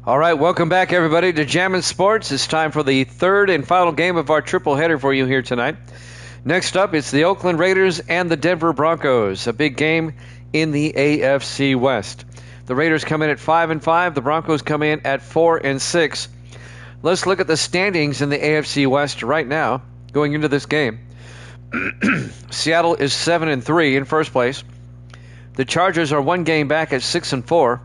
All right, welcome back, everybody, to Jammin' Sports. It's time for the third and final game of our triple header for you here tonight. Next up, it's the Oakland Raiders and the Denver Broncos, a big game in the AFC West. The Raiders come in at 5-5. The Broncos come in at 4-6. Let's look at the standings in the AFC West right now, going into this game. Seattle is 7-3 in first place. The Chargers are one game back at 6-4.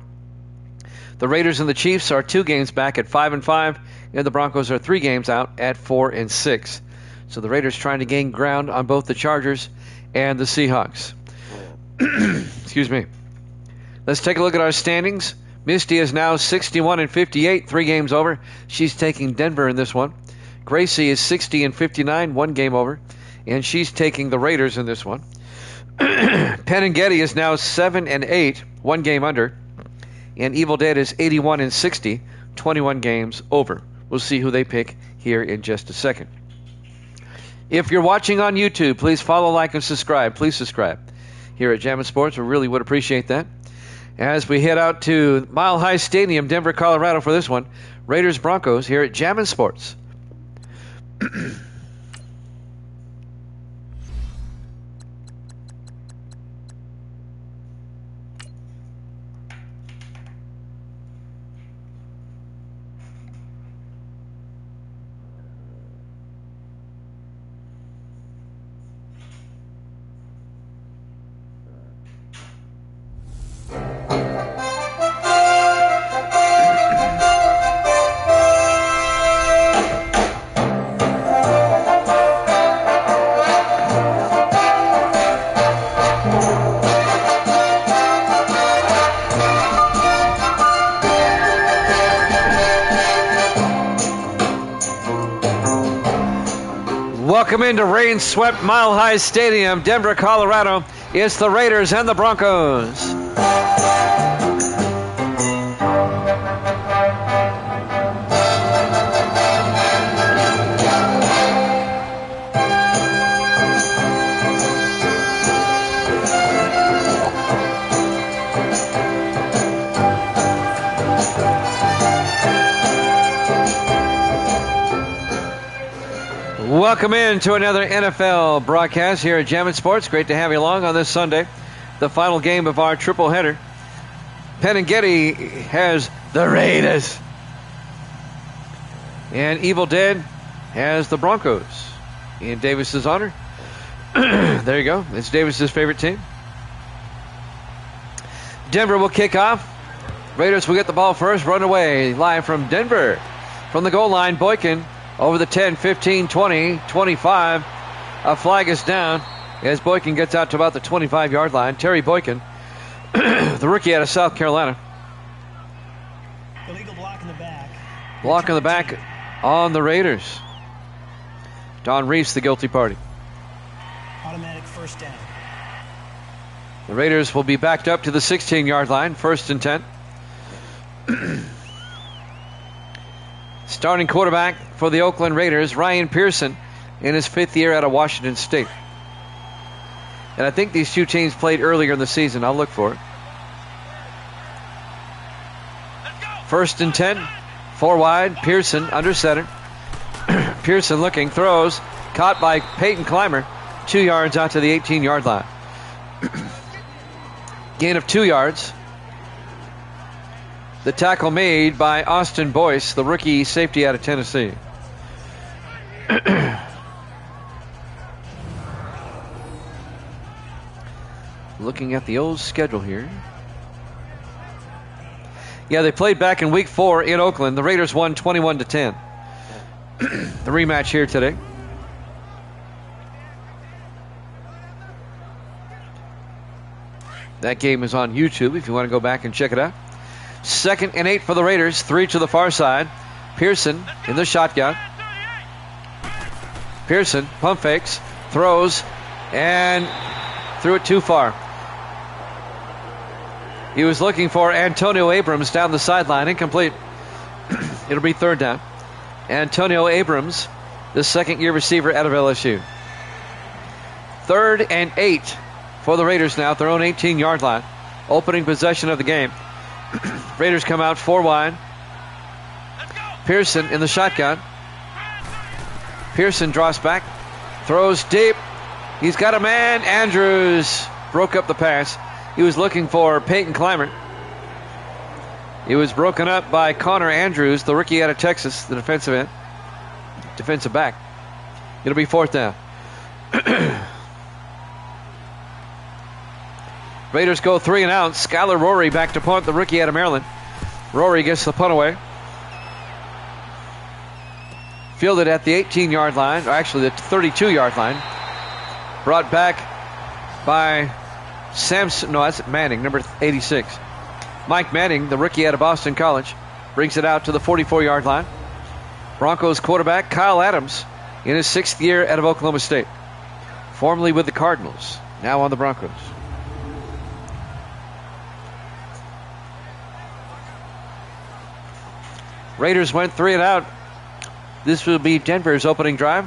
The Raiders and the Chiefs are 2 games back at 5-5, and the Broncos are 3 games out at 4-6. So the Raiders trying to gain ground on both the Chargers and the Seahawks. Excuse me. Let's take a look at our standings. Misty is now 61-58, 3 games over. She's taking Denver in this one. Gracie is 60-59, 1 game over, and she's taking the Raiders in this one. Penn and Getty is now 7-8, 1 game under. And Evil Dead is 81-60, 21 games over. We'll see who they pick here in just a second. If you're watching on YouTube, please follow, like, and subscribe. Please subscribe here at Jammin' Sports. We really would appreciate that. As we head out to Mile High Stadium, Denver, Colorado for this one. Raiders Broncos here at Jammin' Sports. Welcome into rain-swept Mile High Stadium, Denver, Colorado. It's the Raiders and the Broncos. Welcome in to another NFL broadcast here at Jammin' Sports. Great to have you along on this Sunday, the final game of our triple header. Penn and Getty has the Raiders, and Evil Dead has the Broncos in Davis's honor. There you go. It's Davis's favorite team. Denver will kick off. Raiders will get the ball first. Run away live from Denver. From the goal line, Boykin. Over the 10, 15, 20, 25. A flag is down as Boykin gets out to about the 25-yard line. Terry Boykin, the rookie out of South Carolina. Illegal block in the back. Block in the back on the Raiders. Don Reese, the guilty party. Automatic first down. The Raiders will be backed up to the 16-yard line, 1st and 10. Starting quarterback for the Oakland Raiders, Ryan Pearson, in his 5th year out of Washington State. And I think these two teams played earlier in the season. I'll look for it. 1st and 10, 4 wide, Pearson under center. Pearson looking, throws, caught by Peyton Clymer, 2 yards out to the 18-yard line. Gain of 2 yards. The tackle made by Austin Boyce, the rookie safety out of Tennessee. Looking at the old schedule here. Yeah, they played back in week 4 in Oakland. The Raiders won 21-10. The rematch here today. That game is on YouTube if you want to go back and check it out. 2nd and 8 for the Raiders. 3 to the far side. Pearson in the shotgun. Pearson pump fakes, throws, and threw it too far. He was looking for Antonio Abrams down the sideline. Incomplete. It'll be 3rd down. Antonio Abrams, the 2nd-year receiver out of LSU. 3rd and 8 for the Raiders now at their own 18-yard line. Opening possession of the game. Raiders come out 4 wide. Pearson in the shotgun. Pearson draws back, throws deep. He's got a man. Andrews broke up the pass. He was looking for Peyton Clymer. It was broken up by Connor Andrews, the rookie out of Texas, the defensive back. It'll be fourth down. Raiders go 3 and out. Skylar Rory back to punt, the rookie out of Maryland. Rory gets the punt away. Fielded at the 18-yard line, or actually the 32-yard line. Brought back by Samson, no, that's Manning, number 86. Mike Manning, the rookie out of Boston College, brings it out to the 44-yard line. Broncos quarterback Kyle Adams in his 6th year out of Oklahoma State. Formerly with the Cardinals, now on the Broncos. Raiders went 3 and out. This will be Denver's opening drive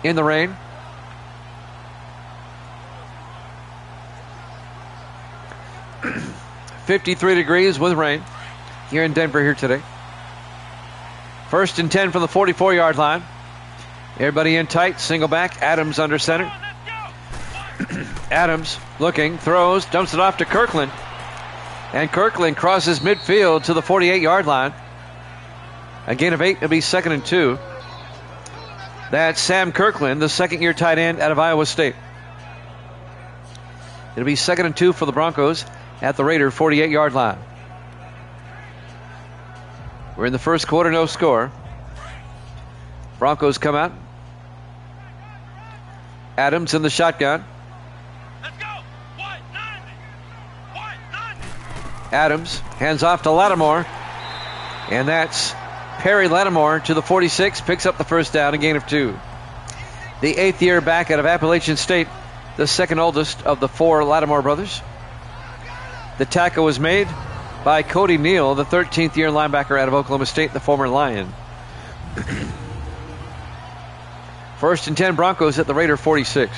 in the rain. .53 degrees with rain here in Denver here today. 1st and 10 from the 44-yard line. Everybody in tight, single back. Adams under center. Adams looking, throws, dumps it off to Kirkland. And Kirkland crosses midfield to the 48-yard line. A gain of 8, it'll be 2nd and 2. That's Sam Kirkland, the 2nd-year tight end out of Iowa State. It'll be 2nd and 2 for the Broncos at the Raider 48-yard line. We're in the first quarter, no score. Broncos come out. Adams in the shotgun. Let's go. Adams hands off to Lattimore. And that's Perry Lattimore to the 46, picks up the first down, a gain of 2. The 8th-year back out of Appalachian State, the 2nd oldest of the 4 Lattimore brothers. The tackle was made by Cody Neal, the 13th-year linebacker out of Oklahoma State, the former Lion. 1st and 10 Broncos at the Raider 46.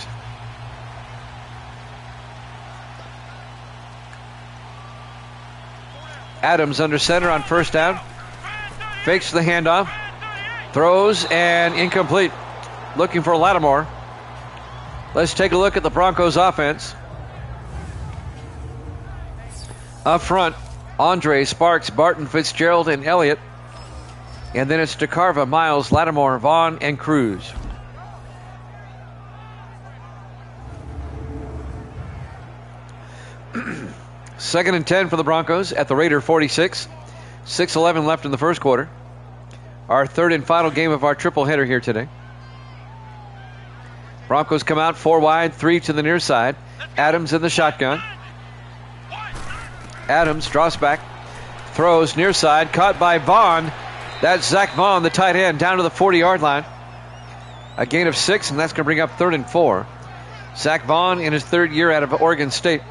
Adams under center on first down. Fakes the handoff. Throws and incomplete. Looking for Lattimore. Let's take a look at the Broncos offense. Up front, Andre, Sparks, Barton, Fitzgerald, and Elliott. And then it's DeCarva, Miles, Lattimore, Vaughn, and Cruz. Second and 10 for the Broncos at the Raider 46. 6:11 left in the first quarter. Our third and final game of our triple header here today. Broncos come out 4 wide, 3 to the near side. Adams in the shotgun. Adams draws back, throws near side, caught by Vaughn. That's Zach Vaughn, the tight end, down to the 40-yard line. A gain of 6, and that's going to bring up 3rd and 4. Zach Vaughn in his 3rd year out of Oregon State.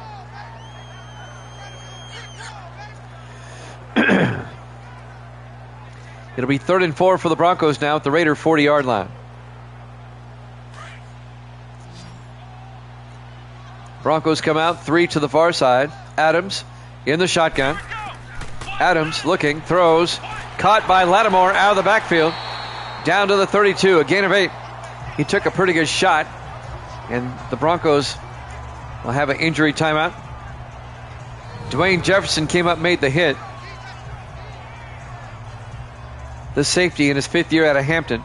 It'll be 3rd and 4 for the Broncos now at the Raider 40-yard line. Broncos come out 3 to the far side. Adams in the shotgun. Adams looking, throws, caught by Lattimore out of the backfield. Down to the 32, a gain of 8. He took a pretty good shot, and the Broncos will have an injury timeout. Dwayne Jefferson came up, made the hit. The safety in his 5th year out of Hampton.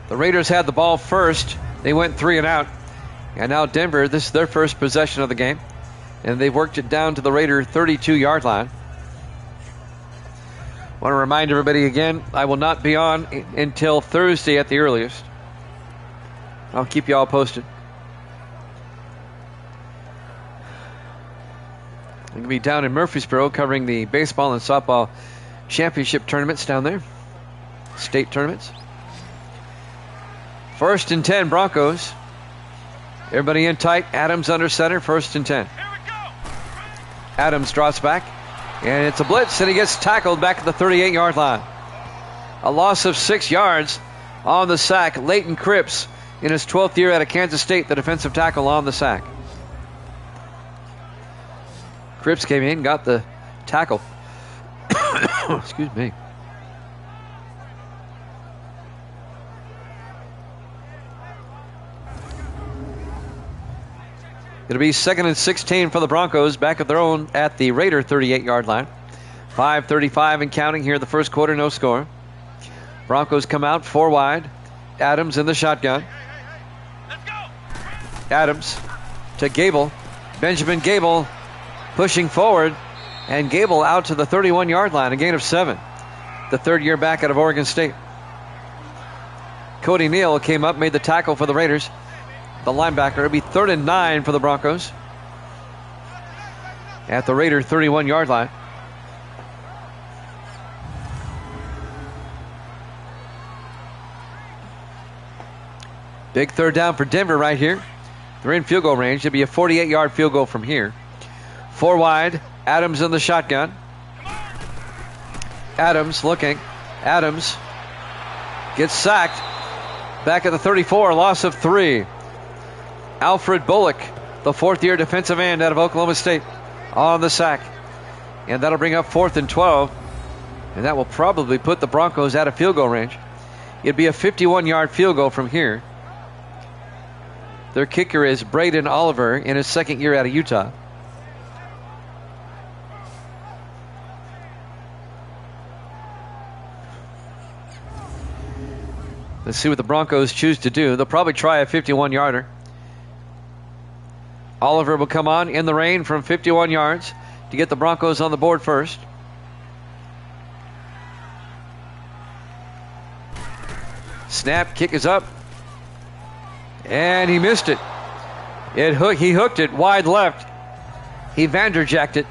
The Raiders had the ball first. They went 3 and out. And now Denver, this is their first possession of the game. And they've worked it down to the Raider 32-yard line. I want to remind everybody again, I will not be on until Thursday at the earliest. I'll keep you all posted. I'm going to be down in Murfreesboro covering the baseball and softball championship tournaments down there. State tournaments. 1st and 10 Broncos. Everybody in tight. Adams under center. 1st and 10. Adams draws back. And it's a blitz, and he gets tackled back at the 38-yard line. A loss of 6 yards on the sack. Leighton Cripps in his 12th year out of Kansas State, the defensive tackle on the sack. Cripps came in, got the tackle. Excuse me. It'll be 2nd and 16 for the Broncos, back at their own at the Raider 38-yard line. 5:35 and counting here in the first quarter, no score. Broncos come out 4 wide. Adams in the shotgun. Adams to Gable. Benjamin Gable pushing forward, and Gable out to the 31-yard line, a gain of 7. The third-year back out of Oregon State. Cody Neal came up, made the tackle for the Raiders. The linebacker. It'll be 3rd and 9 for the Broncos at the Raider 31-yard line. Big third down for Denver right here. They're in field goal range. It'll be a 48-yard field goal from here. 4 wide. Adams in the shotgun. Adams looking. Adams gets sacked. Back at the 34, loss of 3. Alfred Bullock, the 4th-year defensive end out of Oklahoma State, on the sack. And that'll bring up 4th and 12. And that will probably put the Broncos out of field goal range. It'd be a 51-yard field goal from here. Their kicker is Braden Oliver in his 2nd year out of Utah. Let's see what the Broncos choose to do. They'll probably try a 51-yarder. Oliver will come on in the rain from 51 yards to get the Broncos on the board first. Snap, kick is up. And he missed it. He hooked it wide left. He vanderjacked it.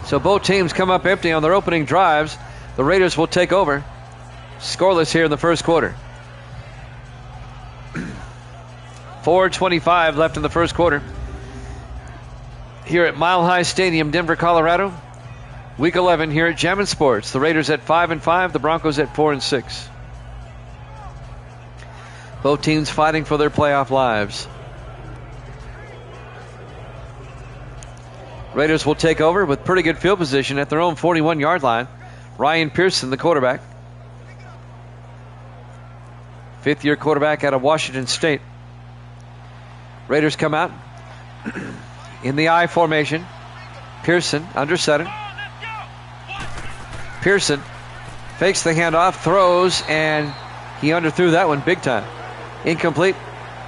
So both teams come up empty on their opening drives. The Raiders will take over. Scoreless here in the first quarter. 4:25 left in the first quarter. Here at Mile High Stadium, Denver, Colorado. Week 11 here at Jammin' Sports. The Raiders at 5-5, the Broncos at 4-6. Both teams fighting for their playoff lives. Raiders will take over with pretty good field position at their own 41-yard line. Ryan Pearson, the quarterback. 5th-year quarterback out of Washington State. Raiders come out in the I formation. Pearson under center. Pearson fakes the handoff, throws, and he underthrew that one big time. Incomplete.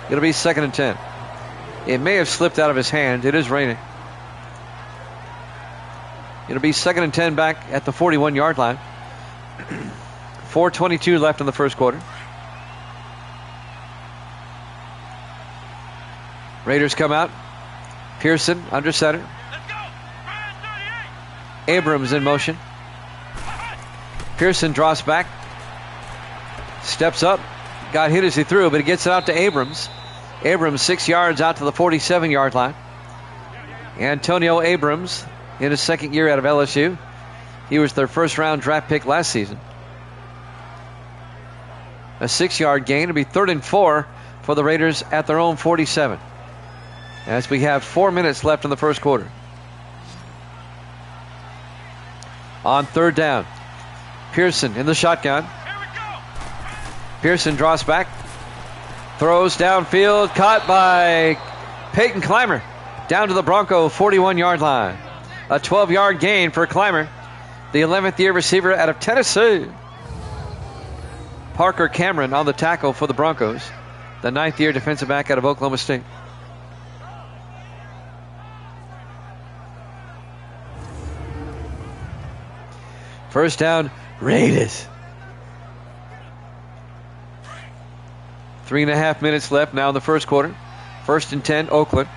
It'll be 2nd and 10. It may have slipped out of his hand. It is raining. It'll be 2nd and 10 back at the 41-yard line. 4:22 left in the first quarter. Raiders come out. Pearson under center. Abrams in motion. Pearson draws back. Steps up. Got hit as he threw, but he gets it out to Abrams. Abrams 6 yards out to the 47-yard line. Antonio Abrams in his 2nd year out of LSU. He was their first-round draft pick last season. A 6-yard gain. It'll be 3rd and 4 for the Raiders at their own 47. As we have 4 minutes left in the first quarter. On 3rd down, Pearson in the shotgun. Pearson draws back. Throws downfield. Caught by Peyton Clymer. Down to the Bronco 41-yard line. A 12-yard gain for Clymer. The 11th year receiver out of Tennessee. Parker Cameron on the tackle for the Broncos. The 9th year defensive back out of Oklahoma State. First down, Raiders. 3.5 minutes left now in the first quarter. 1st and 10, Oakland.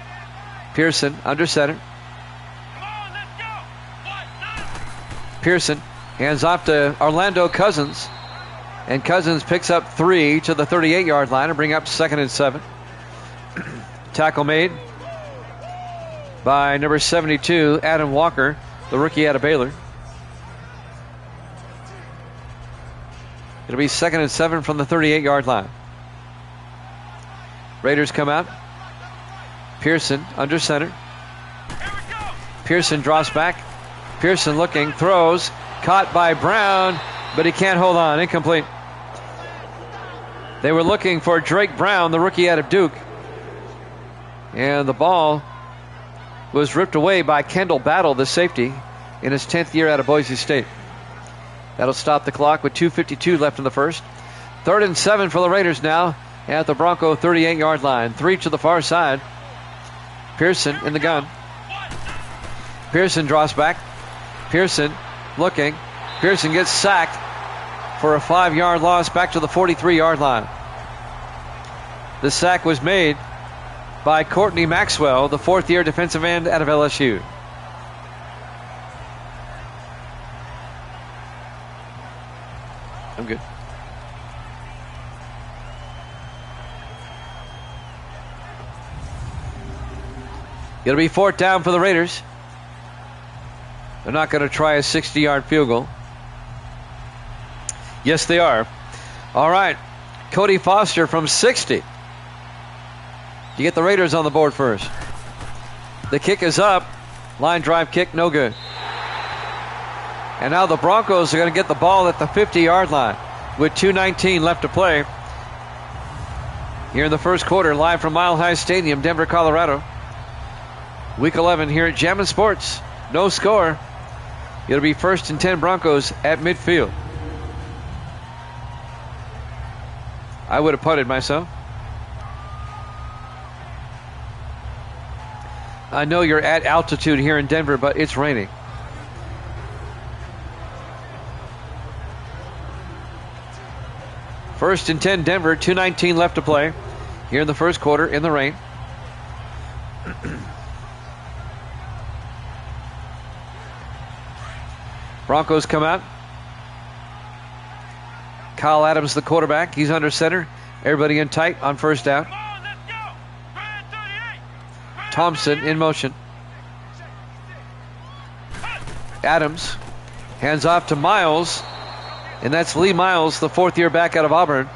Pearson under center. Pearson hands off to Orlando Cousins. And Cousins picks up 3 to the 38-yard line and bring up 2nd and 7. Tackle made by number 72, Adam Walker, the rookie out of Baylor. It'll be 2nd and 7 from the 38-yard line. Raiders come out. Pearson under center. Pearson drops back. Pearson looking, throws, caught by Brown, but he can't hold on. Incomplete. They were looking for Drake Brown, the rookie out of Duke. And the ball was ripped away by Kendall Battle, the safety, in his 10th year out of Boise State. That'll stop the clock with 2:52 left in the first. 3rd and 7 for the Raiders now at the Bronco 38-yard line. 3 to the far side. Pearson in the gun. Pearson draws back. Pearson looking. Pearson gets sacked for a 5-yard loss back to the 43-yard line. The sack was made by Courtney Maxwell, the 4th-year defensive end out of LSU. I'm good. It'll be 4th down for the Raiders. They're not going to try a 60-yard field goal. Yes, they are. All right. Cody Foster from 60. You get the Raiders on the board first. The kick is up. Line drive kick, no good. And now the Broncos are going to get the ball at the 50-yard line with 2:19 left to play. Here in the first quarter, live from Mile High Stadium, Denver, Colorado. Week 11 here at Jammin' Sports. No score. It'll be 1st and 10 Broncos at midfield. I would have punted myself. I know you're at altitude here in Denver, but it's raining. First and 10 Denver, 2:19 left to play here in the first quarter in the rain. Broncos come out. Kyle Adams, the quarterback. He's under center. Everybody in tight on first down. Thompson in motion. Adams hands off to Miles. And that's Lee Miles, the 4th-year back out of Auburn.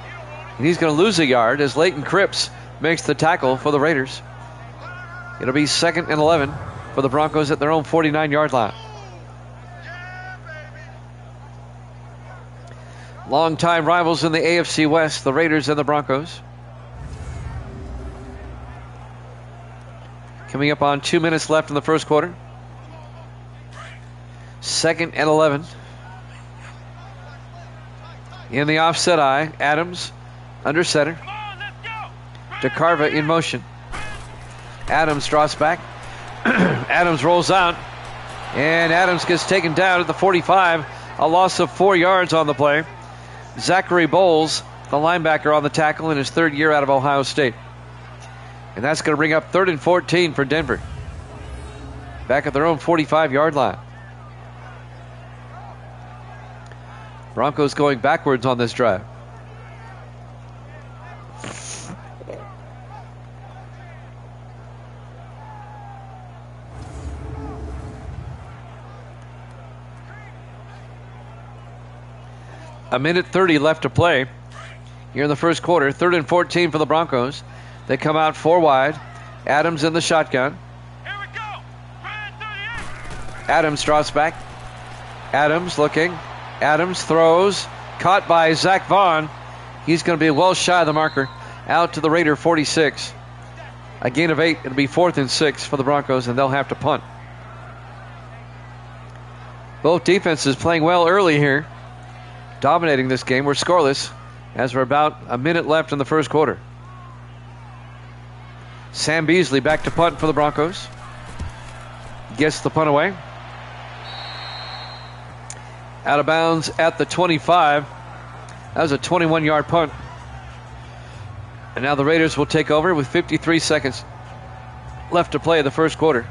And he's going to lose a yard as Leighton Cripps makes the tackle for the Raiders. It'll be 2nd and 11 for the Broncos at their own 49-yard line. Longtime rivals in the AFC West, the Raiders and the Broncos. Coming up on 2 minutes left in the first quarter. 2nd and 11. In the offset eye, Adams under center. DeCarva in motion. Adams draws back. Adams rolls out. And Adams gets taken down at the 45. A loss of 4 yards on the play. Zachary Bowles, the linebacker, on the tackle in his 3rd year out of Ohio State. And that's going to bring up 3rd and 14 for Denver. Back at their own 45-yard line. Broncos going backwards on this drive. A minute 30 left to play here in the first quarter. 3rd and 14 for the Broncos. They come out 4 wide. Adams in the shotgun. Here we go. Adams draws back. Adams looking. Adams throws. Caught by Zach Vaughn. He's going to be well shy of the marker. Out to the Raider 46. A gain of 8. It'll be 4th and 6 for the Broncos, and they'll have to punt. Both defenses playing well early here. Dominating this game. We're scoreless as we're about a minute left in the first quarter. Sam Beasley back to punt for the Broncos. Gets the punt away. Out of bounds at the 25. That was a 21-yard punt. And now the Raiders will take over with 53 seconds left to play the first quarter.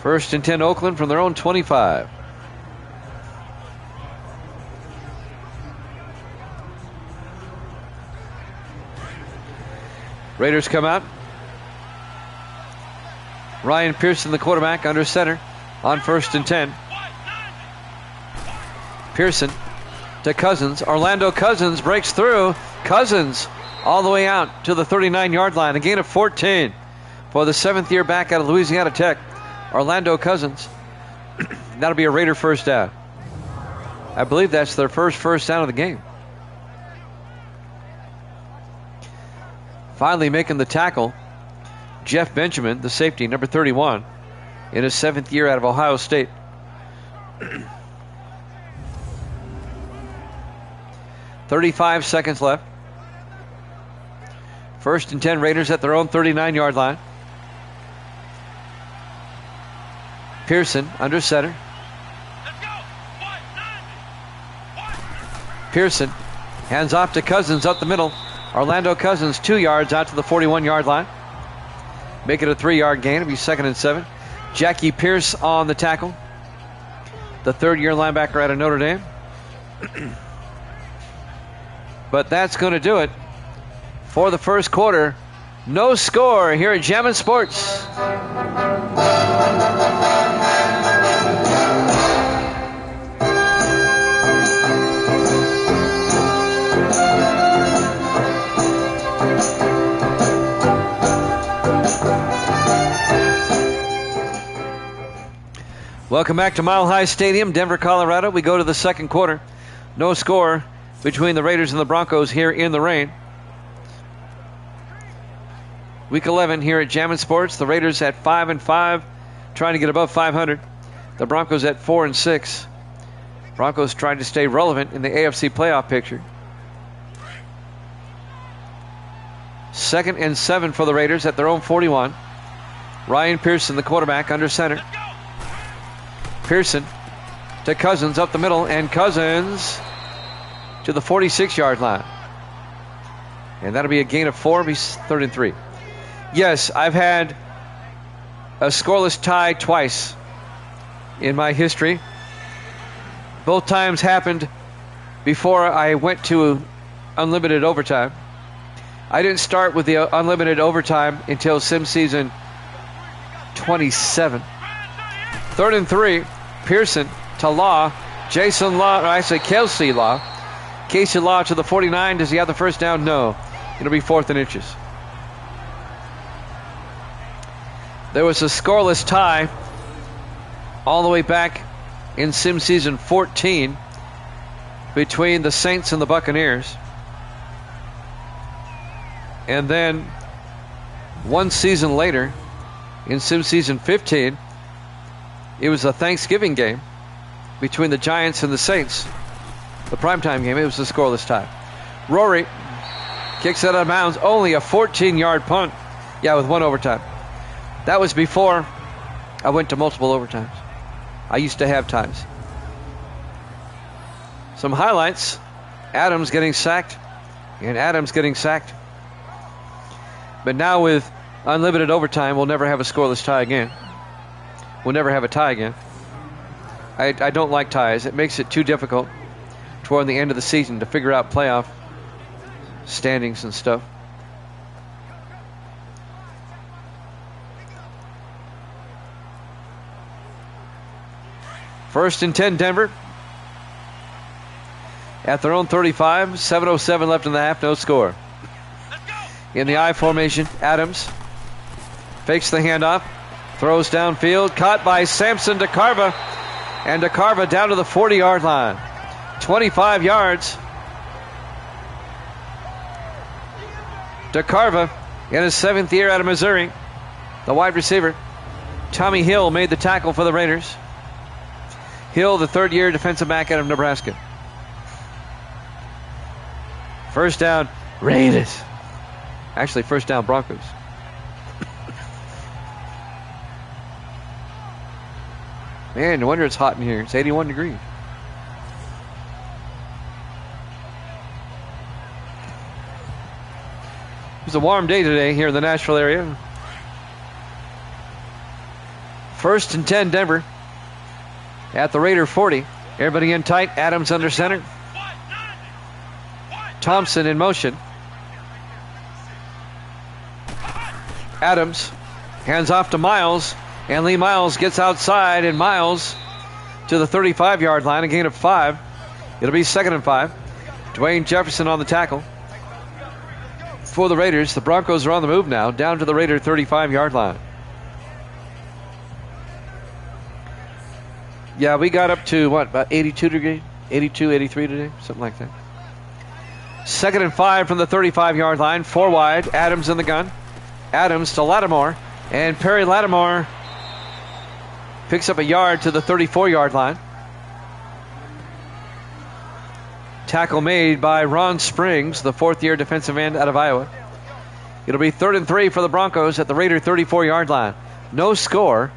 First and 10 Oakland from their own 25. Raiders come out. Ryan Pearson, the quarterback, under center on 1st and 10. Pearson to Cousins. Orlando Cousins breaks through. Cousins all the way out to the 39-yard line. A gain of 14 for the 7th-year back out of Louisiana Tech, Orlando Cousins. That'll be a Raider first down. I believe that's their first down of the game. Finally making the tackle, Jeff Benjamin, the safety, number 31, in his 7th year out of Ohio State. 35 seconds left. 1st and 10 Raiders at their own 39-yard line. Pearson under center. Pearson hands off to Cousins up the middle. Orlando Cousins 2 yards out to the 41-yard line. Make it a 3-yard gain. It'll be 2nd and 7. Jackie Pierce on the tackle, the 3rd-year linebacker out of Notre Dame. But that's going to do it for the first quarter. No score here at Jammin' Sports. Welcome back to Mile High Stadium, Denver, Colorado. We go to the second quarter. No score between the Raiders and the Broncos here in the rain. Week 11 here at Jammin' Sports. The Raiders at 5-5, trying to get above 500. The Broncos at 4-6. Broncos trying to stay relevant in the AFC playoff picture. 2nd and 7 for the Raiders at their own 41. Ryan Pearson, the quarterback, under center. Pearson to Cousins up the middle, and Cousins to the 46-yard line. And that'll be a gain of 4. It'll be 3rd and 3. Yes, I've had a scoreless tie twice in my history. Both times happened before I went to unlimited overtime. I didn't start with the unlimited overtime until sim season 27. 3rd and 3. Pearson to Law. Jason Law, or actually Kelsey Law. Casey Law to the 49. Does he have the first down? No. It'll be 4th and inches. There was a scoreless tie all the way back in sim season 14 between the Saints and the Buccaneers. And then one season later, in sim season 15, it was a Thanksgiving game between the Giants and the Saints. The primetime game, it was a scoreless tie. Rory kicks it out of bounds. Only a 14-yard punt. Yeah, with 1 overtime. That was before I went to multiple overtimes. I used to have ties. Some highlights. Adams getting sacked. And Adams getting sacked. But now with unlimited overtime, we'll never have a scoreless tie again. We'll never have a tie again. I don't like ties. It makes it too difficult toward the end of the season to figure out playoff standings and stuff. First and 10, Denver. At their own 35, 7:07 left in the half, no score. In the I formation, Adams fakes the handoff. Throws downfield, caught by Samson DeCarva, and DeCarva down to the 40-yard line. 25 yards. DeCarva in his 7th year out of Missouri. The wide receiver, Tommy Hill, made the tackle for the Raiders. Hill, the 3rd-year defensive back out of Nebraska. First down, Raiders. Actually, first down, Broncos. Man, no wonder it's hot in here. It's 81 degrees. It was a warm day today here in the Nashville area. First and 10, Denver. At the Raider 40. Everybody in tight. Adams under center. Thompson in motion. Adams hands off to Miles. And Lee Miles gets outside, and Miles to the 35-yard line, a gain of 5. It'll be 2nd and 5. Dwayne Jefferson on the tackle for the Raiders. The Broncos are on the move now, down to the Raider 35-yard line. Yeah, we got up to, about 82 degrees? 82, 83 today? Something like that. 2nd and 5 from the 35-yard line. 4 wide. Adams in the gun. Adams to Lattimore. And Perry Lattimore picks up a yard to the 34-yard line. Tackle made by Ron Springs, the 4th-year defensive end out of Iowa. It'll be 3rd and 3 for the Broncos at the Raider 34-yard line. No score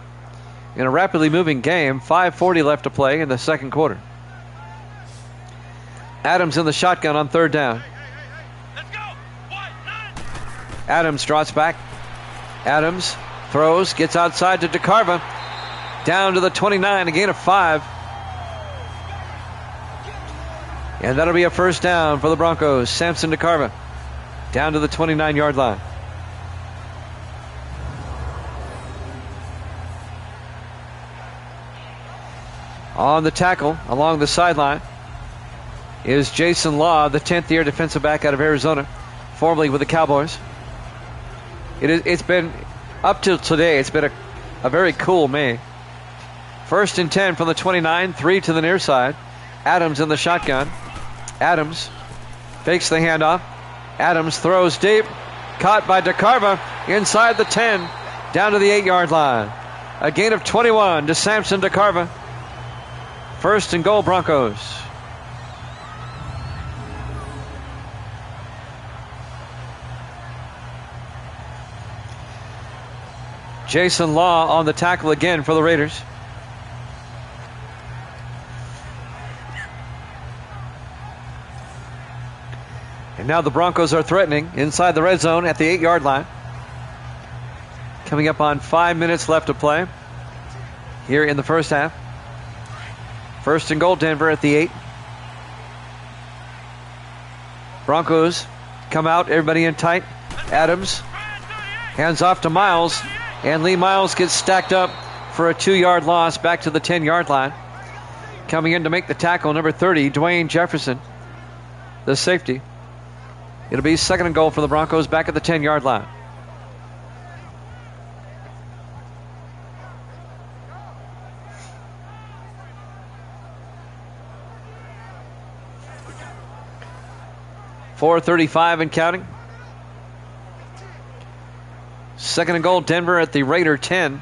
in a rapidly moving game. 5:40 left to play in the second quarter. Adams in the shotgun on 3rd down. Adams drops back. Adams throws, gets outside to DeCarva. Down to the 29, a gain of 5. And that'll be a first down for the Broncos. Samson DeCarva down to the 29-yard line. On the tackle along the sideline is Jason Law, the 10th-year defensive back out of Arizona, formerly with the Cowboys. It's been, up till today, it's been a very cool May. 1st and 10 from the 29, 3 to the near side. Adams in the shotgun. Adams fakes the handoff. Adams throws deep. Caught by DeCarva inside the 10, down to the 8-yard line. A gain of 21 to Samson DeCarva. 1st and goal, Broncos. Jason Law on the tackle again for the Raiders. And now the Broncos are threatening inside the red zone at the 8-yard line. Coming up on 5 minutes left to play here in the first half. 1st and goal, Denver at the 8. Broncos come out, everybody in tight. Adams hands off to Miles, and Lee Miles gets stacked up for a 2-yard loss back to the 10-yard line. Coming in to make the tackle, number 30, Dwayne Jefferson, the safety. It'll be 2nd and goal for the Broncos back at the 10-yard line. .435 and counting. 2nd and goal, Denver at the Raider 10.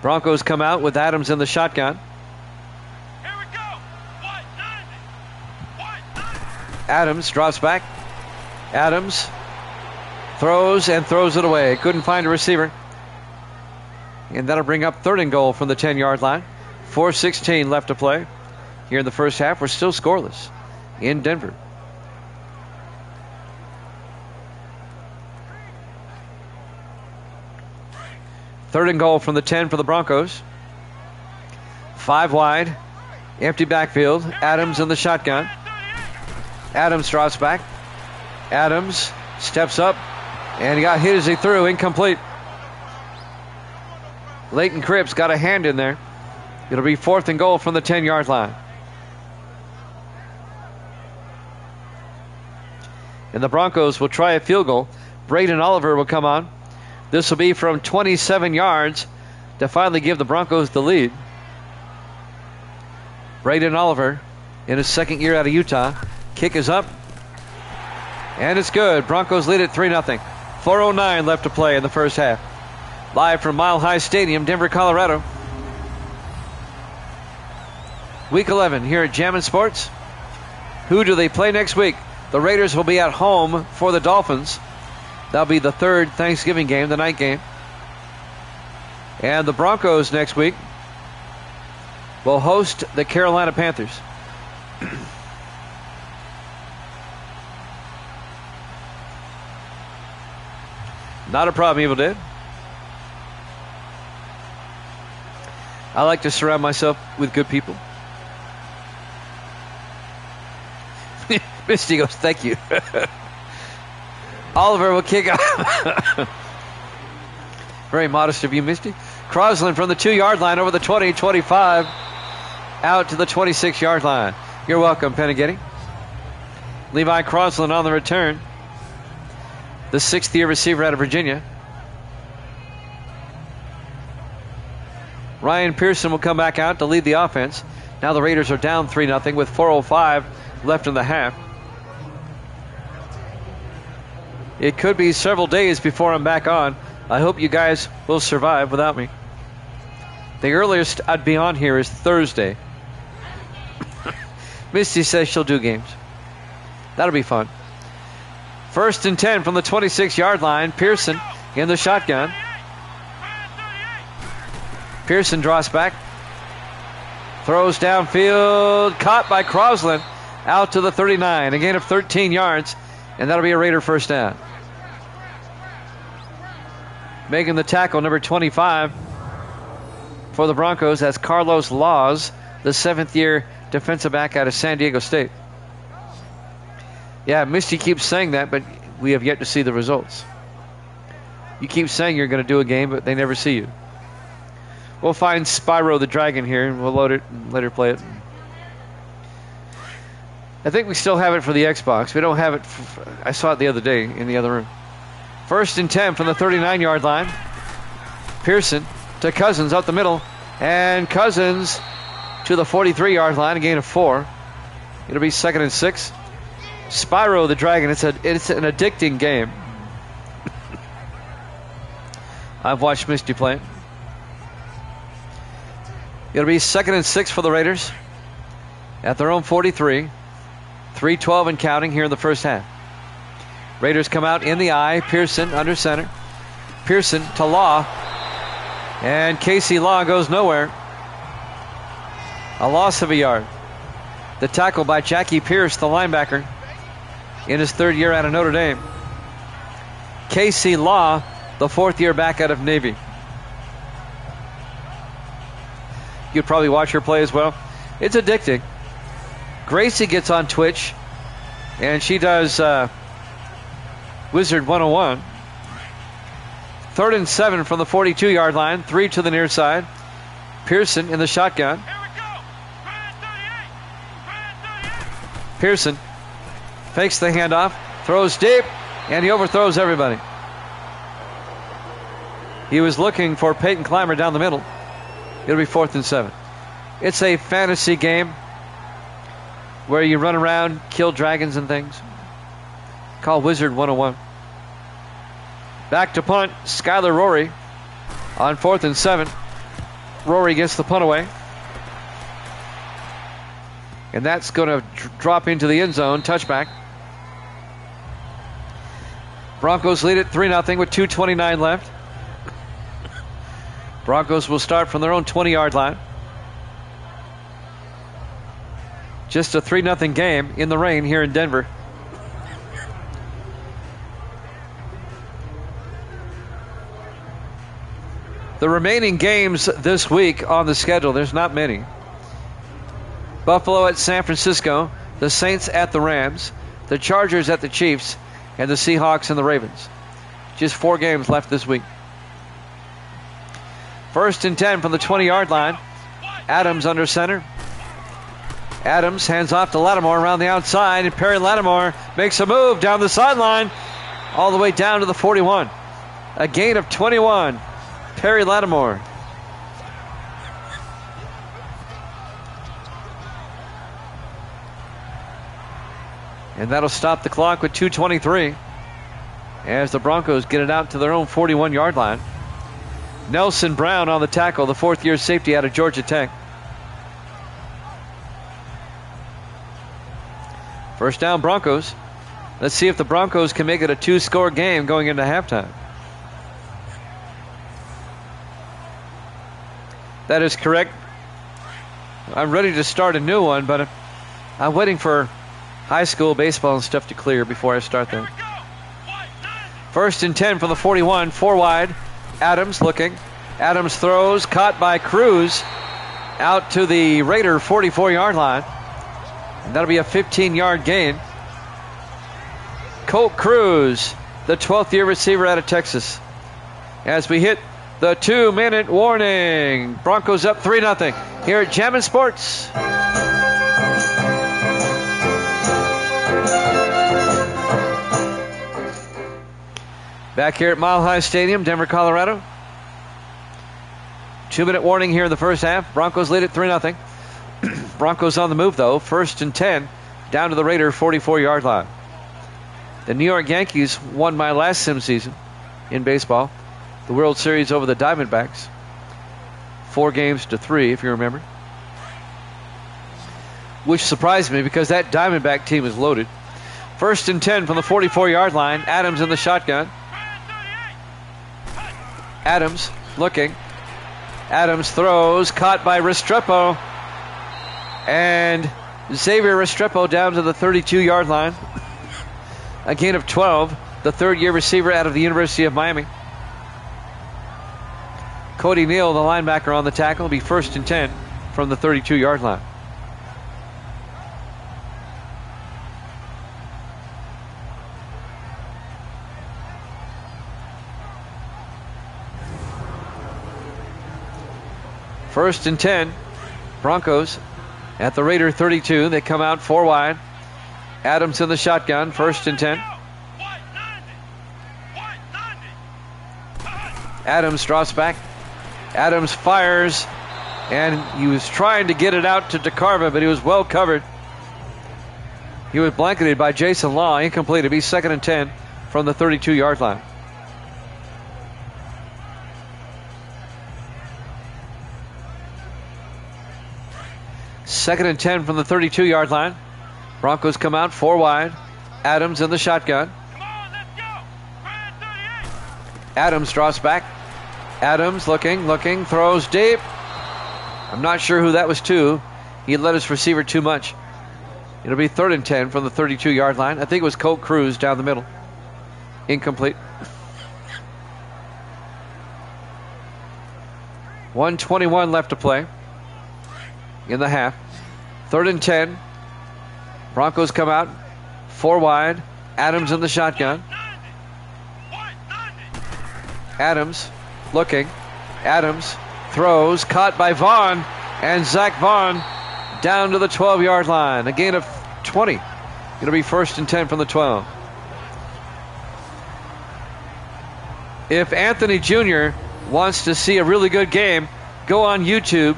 Broncos come out with Adams in the shotgun. Here we go. Adams drops back. Adams throws and throws it away. Couldn't find a receiver. And that'll bring up 3rd and goal from the 10-yard line. 4:16 left to play here in the first half. We're still scoreless in Denver. Third and goal from the 10 for the Broncos. 5 wide. Empty backfield. Adams in the shotgun. Adams drops back. Adams steps up. And he got hit as he threw. Incomplete. Leighton Cripps got a hand in there. It'll be 4th and goal from the 10-yard line. And the Broncos will try a field goal. Braden Oliver will come on. This will be from 27 yards to finally give the Broncos the lead. Braden Oliver in his 2nd year out of Utah. Kick is up. And it's good. Broncos lead at 3-0. 4:09 left to play in the first half. Live from Mile High Stadium, Denver, Colorado. Week 11 here at Jammin' Sports. Who do they play next week? The Raiders will be at home for the Dolphins. That'll be the 3rd Thanksgiving game, the night game. And the Broncos next week will host the Carolina Panthers. Not a problem, Evil Dead. I like to surround myself with good people. Misty goes, thank you. Oliver will kick off. Very modest of you, Misty. Crosland from the 2-yard line over the 20, 25, out to the 26-yard line. You're welcome, Pennegetty. Levi Crosland on the return. The 6th-year receiver out of Virginia. Ryan Pearson will come back out to lead the offense. Now the Raiders are down 3-0 with 4:05 left in the half. It could be several days before I'm back on. I hope you guys will survive without me. The earliest I'd be on here is Thursday. Misty says she'll do games. That'll be fun. 1st and 10 from the 26-yard line. Pearson in the shotgun. Pearson draws back. Throws downfield. Caught by Crosland. Out to the 39. A gain of 13 yards. And that'll be a Raider first down. Making the tackle, number 25 for the Broncos. That's Carlos Laws, the 7th-year defensive back out of San Diego State. Yeah, Misty keeps saying that, but we have yet to see the results. You keep saying you're going to do a game, but they never see you. We'll find Spyro the Dragon here, and we'll load it and let her play it. I think we still have it for the Xbox. We don't have it. I saw it the other day in the other room. 1st and 10 from the 39-yard line. Pearson to Cousins up the middle. And Cousins to the 43-yard line, a gain of 4. It'll be 2nd and 6. Spyro the Dragon. It's an addicting game. I've watched Misty play it. It'll be 2nd and 6 for the Raiders at their own 43. 3:12 and counting here in the first half. Raiders come out in the eye. Pearson under center. Pearson to Law. And Casey Law goes nowhere. A loss of a yard. The tackle by Jackie Pierce, the linebacker, in his 3rd year out of Notre Dame. Casey Law, the 4th-year back out of Navy. You'd probably watch her play as well. It's addicting. Gracie gets on Twitch, and she does Wizard 101. 3rd and 7 from the 42-yard line. 3 to the near side. Pearson in the shotgun. Pearson fakes the handoff, throws deep, and he overthrows everybody. He was looking for Peyton Clymer down the middle. It'll be 4th and 7. It's a fantasy game where you run around, kill dragons and things. Call Wizard 101. Back to punt, Skylar Rory on 4th and 7. Rory gets the punt away. And that's going to drop into the end zone, touchback. Broncos lead it 3-0 with 2:29 left. Broncos will start from their own 20-yard line. Just a 3-0 game in the rain here in Denver. The remaining games this week on the schedule, there's not many. Buffalo at San Francisco, the Saints at the Rams, the Chargers at the Chiefs, and the Seahawks and the Ravens. Just 4 games left this week. 1st and 10 from the 20-yard line. Adams under center. Adams hands off to Lattimore around the outside, and Perry Lattimore makes a move down the sideline all the way down to the 41. A gain of 21. Perry Lattimore. And that'll stop the clock with 2:23 as the Broncos get it out to their own 41-yard line. Nelson Brown on the tackle, the 4th-year safety out of Georgia Tech. First down, Broncos. Let's see if the Broncos can make it a 2-score game going into halftime. That is correct. I'm ready to start a new one, but I'm waiting for high school baseball and stuff to clear before I start that. 1st and 10 from the 41, 4 wide. Adams looking. Adams throws, caught by Cruz out to the Raider 44-yard line. And that'll be a 15-yard gain. Colt Cruz, the 12th-year receiver out of Texas. As we hit the 2-minute warning. Broncos up 3-0 here at Jammin' Sports. Back here at Mile High Stadium, Denver, Colorado. 2-minute warning here in the first half. Broncos lead at 3-0. Broncos on the move, though. 1st and 10, down to the Raider 44-yard line. The New York Yankees won my last sim season in baseball, the World Series over the Diamondbacks. 4-3, if you remember. Which surprised me because that Diamondback team is loaded. 1st and 10 from the 44-yard line. Adams in the shotgun. Adams looking. Adams throws, caught by Restrepo. And Xavier Restrepo down to the 32-yard line. A gain of 12. The third-year receiver out of the University of Miami. Cody Neal, the linebacker, on the tackle. Will be 1st and 10 from the 32-yard line. First and 10, Broncos at the Raider 32. They come out 4 wide. Adams in the shotgun, 1st and 10. Adams drops back. Adams fires, and he was trying to get it out to DeCarva, but he was well covered. He was blanketed by Jason Law. Incomplete. It'll be 2nd and 10 from the 32-yard line. Second and 10 from the 32-yard line. Broncos come out 4 wide. Adams in the shotgun. Come on, let's go. Adams drops back. Adams looking, throws deep. I'm not sure who that was to. He led his receiver too much. It'll be 3rd and 10 from the 32-yard line. I think it was Colt Cruz down the middle. Incomplete. 1:21 left to play in the half. 3rd and 10. Broncos come out 4 wide. Adams in the shotgun. Adams looking. Adams throws, caught by Vaughn, and Zach Vaughn down to the 12-yard line. A gain of 20. It'll be 1st and 10 from the 12. If Anthony Jr. wants to see a really good game, go on YouTube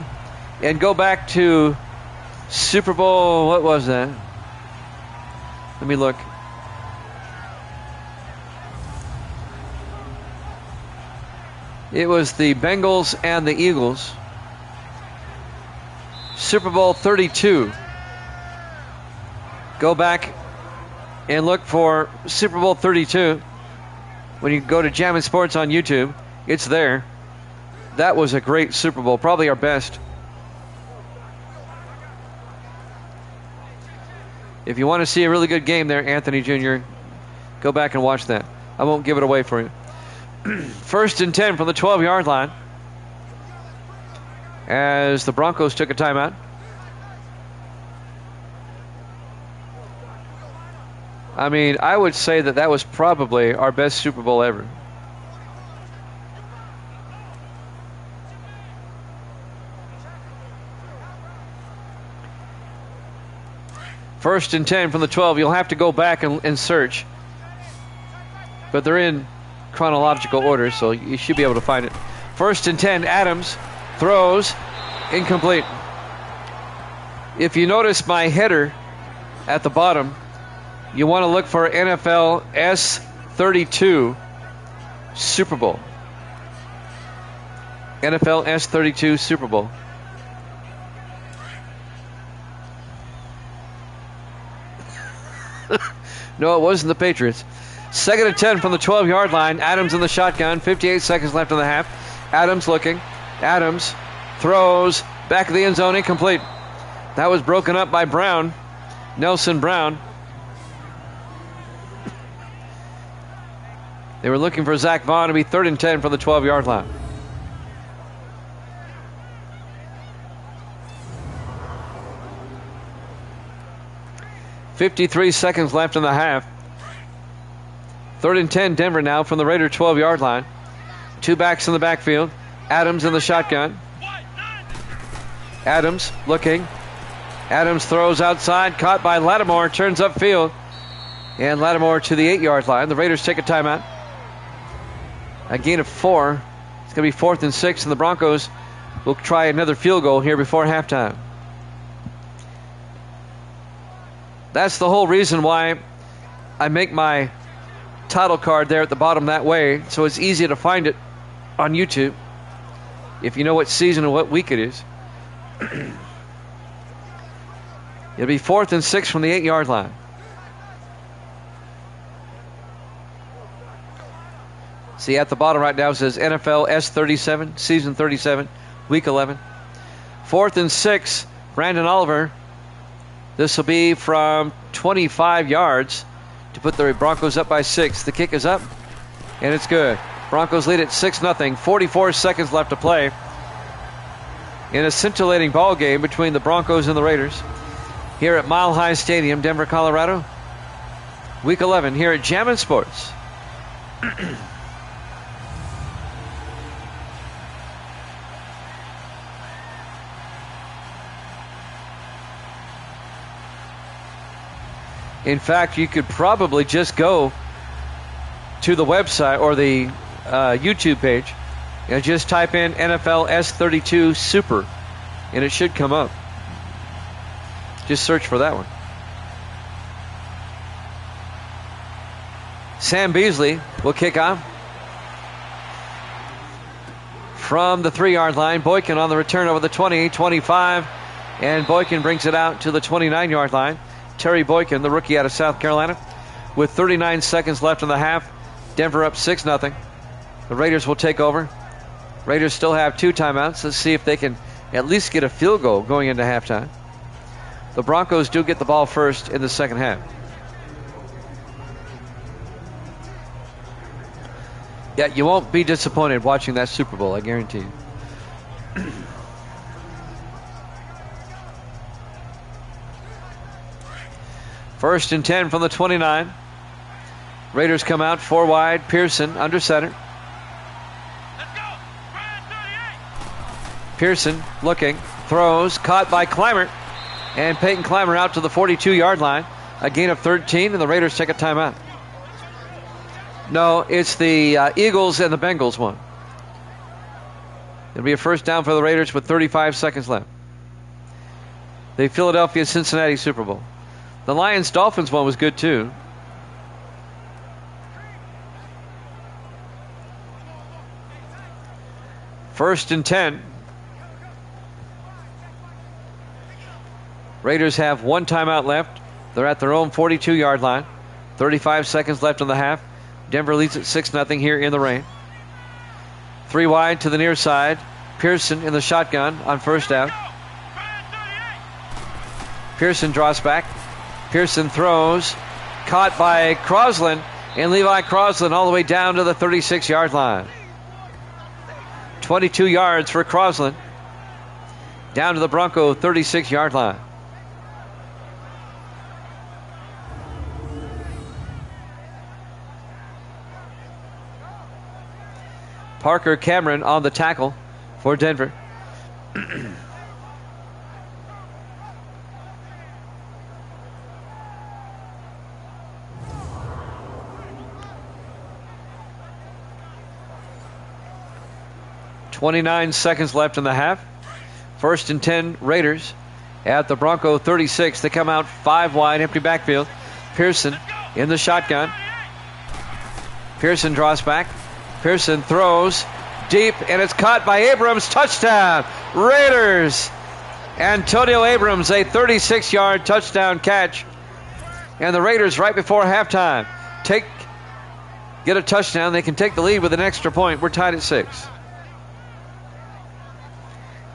and go back to Super Bowl, what was that? Let me look. It was the Bengals and the Eagles. Super Bowl 32. Go back and look for Super Bowl 32. When you go to Jammin' Sports on YouTube, it's there. That was a great Super Bowl, probably our best. If you want to see a really good game there, Anthony Jr., go back and watch that. I won't give it away for you. 1st and 10 from the 12-yard line as the Broncos took a timeout. I mean, I would say that was probably our best Super Bowl ever. First and 10 from the 12. You'll have to go back and search. But they're in chronological order, so you should be able to find it. 1st and 10, Adams throws, incomplete. If you notice my header at the bottom, you want to look for NFL S32 Super Bowl. NFL S32 Super Bowl. No, it wasn't the Patriots. 2nd and 10 from the 12-yard line. Adams in the shotgun. 58 seconds left in the half. Adams looking. Adams throws. Back of the end zone. Incomplete. That was broken up by Brown. Nelson Brown. They were looking for Zach Vaughn to be 3rd and 10 from the 12-yard line. .53 seconds left in the half. 3rd and 10, Denver now from the Raider 12-yard line. 2 backs in the backfield. Adams in the shotgun. Adams looking. Adams throws outside, caught by Lattimore, turns upfield. And Lattimore to the 8-yard line. The Raiders take a timeout. A gain of 4. It's going to be 4th and 6, and the Broncos will try another field goal here before halftime. That's the whole reason why I make my title card there at the bottom that way, so it's easy to find it on YouTube if you know what season and what week it is. It'll be 4th and 6 from the 8-yard line. See, at the bottom right now it says NFL S37, season 37, week 11. 4th and 6, Brandon Oliver. This will be from 25 yards to put the Broncos up by 6. The kick is up, and it's good. Broncos lead at 6-0. 44 seconds left to play in a scintillating ball game between the Broncos and the Raiders here at Mile High Stadium, Denver, Colorado. Week 11 here at Jammin' Sports. In fact, you could probably just go to the website or the YouTube page and just type in NFL S32 Super, and it should come up. Just search for that one. Sam Beasley will kick off from the 3-yard line. Boykin on the return over the 20, 25, and Boykin brings it out to the 29-yard line. Terry Boykin, the rookie out of South Carolina, with 39 seconds left in the half. Denver up 6-0. The Raiders will take over. Raiders still have 2 timeouts. Let's see if they can at least get a field goal going into halftime. The Broncos do get the ball first in the second half. Yeah, you won't be disappointed watching that Super Bowl, I guarantee you. First and 10 from the 29. Raiders come out 4 wide. Pearson under center. Let's go. Brand 38. Pearson looking, throws, caught by Clymer. And Peyton Clymer out to the 42-yard line. A gain of 13, and the Raiders take a timeout. No, it's the Eagles and the Bengals one. It'll be a first down for the Raiders with 35 seconds left. The Philadelphia-Cincinnati Super Bowl. The Lions-Dolphins one was good too. First and 10. Raiders have 1 timeout left. They're at their own 42-yard line. 35 seconds left in the half. Denver leads at 6-0 here in the rain. 3 wide to the near side. Pearson in the shotgun on first down. Pearson draws back. Pearson throws, caught by Crosland, and Levi Crosland all the way down to the 36-yard line. 22 yards for Crosland, down to the Bronco 36-yard line. Parker Cameron on the tackle for Denver. 29 seconds left in the half. First and 10 Raiders at the Bronco 36. They come out 5 wide, empty backfield. Pearson in the shotgun. Pearson draws back. Pearson throws deep, and it's caught by Abrams. Touchdown, Raiders. Antonio Abrams, a 36-yard touchdown catch. And the Raiders, right before halftime, get a touchdown. They can take the lead with an extra point. We're tied at 6.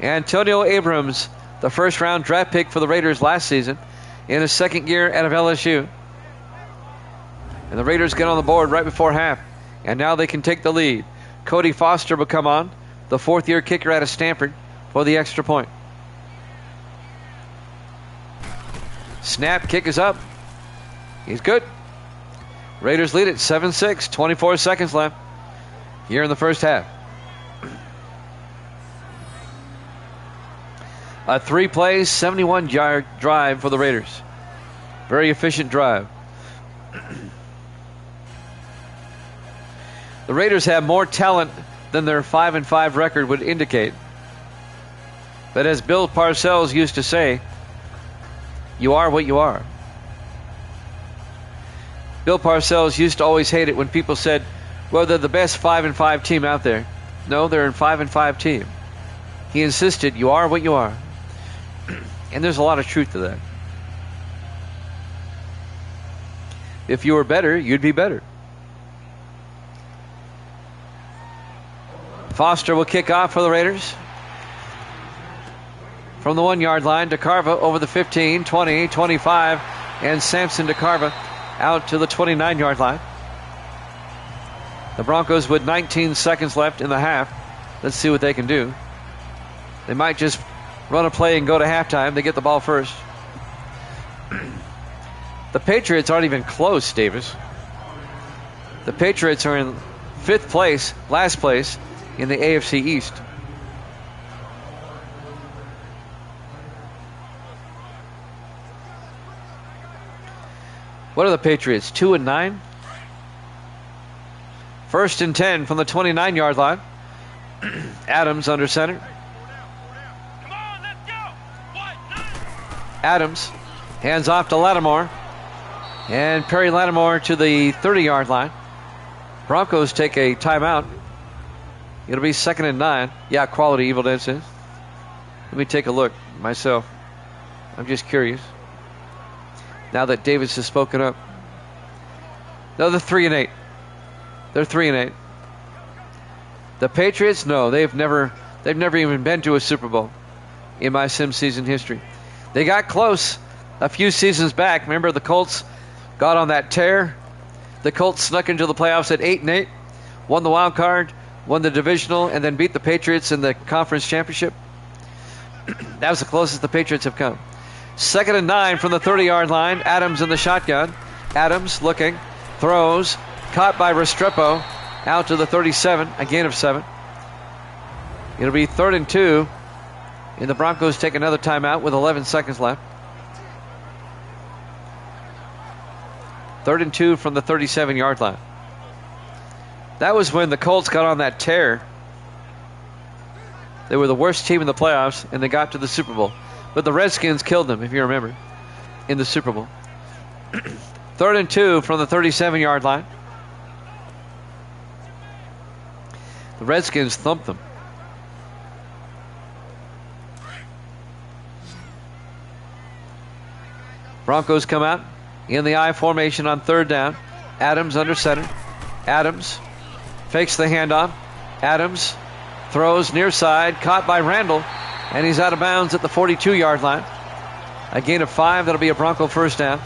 Antonio Abrams, the first-round draft pick for the Raiders last season, in his second year out of LSU. And the Raiders get on the board right before half. And now they can take the lead. Cody Foster will come on, the 4th-year kicker out of Stanford, for the extra point. Snap, kick is up. He's good. Raiders lead at 7-6, 24 seconds left here in the first half. A 3-play, 71-yard drive for the Raiders. Very efficient drive. The Raiders have more talent than their 5-5 record would indicate. But as Bill Parcells used to say, you are what you are. Bill Parcells used to always hate it when people said, well, they're the best 5-5 team out there. No, they're a 5-5 team. He insisted, you are what you are. And there's a lot of truth to that. If you were better, you'd be better. Foster will kick off for the Raiders. From the 1-yard line, DeCarva over the 15, 20, 25, and Sampson DeCarva out to the 29-yard line. The Broncos with 19 seconds left in the half. Let's see what they can do. They might just run a play and go to halftime. They get the ball first. The Patriots aren't even close, Davis. The Patriots are in 5th place, last place, in the AFC East. What are the Patriots? 2-9? 1st and 10 from the 29-yard line. Adams under center. Come on, let's go. Adams hands off to Lattimore. And Perry Lattimore to the 30-yard line. Broncos take a timeout. It'll be 2nd and 9. Yeah, quality, Evil Dead says. Let me take a look myself. I'm just curious. Now that Davis has spoken up. No, they're 3-8. They're 3-8. The Patriots, no, they've never even been to a Super Bowl in my sim season history. They got close a few seasons back. Remember, the Colts got on that tear. The Colts snuck into the playoffs at 8-8, won the wild card, won the divisional, and then beat the Patriots in the conference championship. That was the closest the Patriots have come. 2nd and 9 from the 30-yard line. Adams in the shotgun. Adams looking, throws, caught by Restrepo, out to the 37, a gain of 7. It'll be 3rd and 2, and the Broncos take another timeout with 11 seconds left. 3rd and 2 from the 37-yard line. That was when the Colts got on that tear. They were the worst team in the playoffs, and they got to the Super Bowl. But the Redskins killed them, if you remember, in the Super Bowl. 3rd and 2 from the 37-yard line. The Redskins thumped them. Broncos come out in the I formation on 3rd down. Adams under center. Adams fakes the handoff. Adams throws near side, caught by Randall, and he's out of bounds at the 42-yard line. A gain of 5. That'll be a Bronco first down.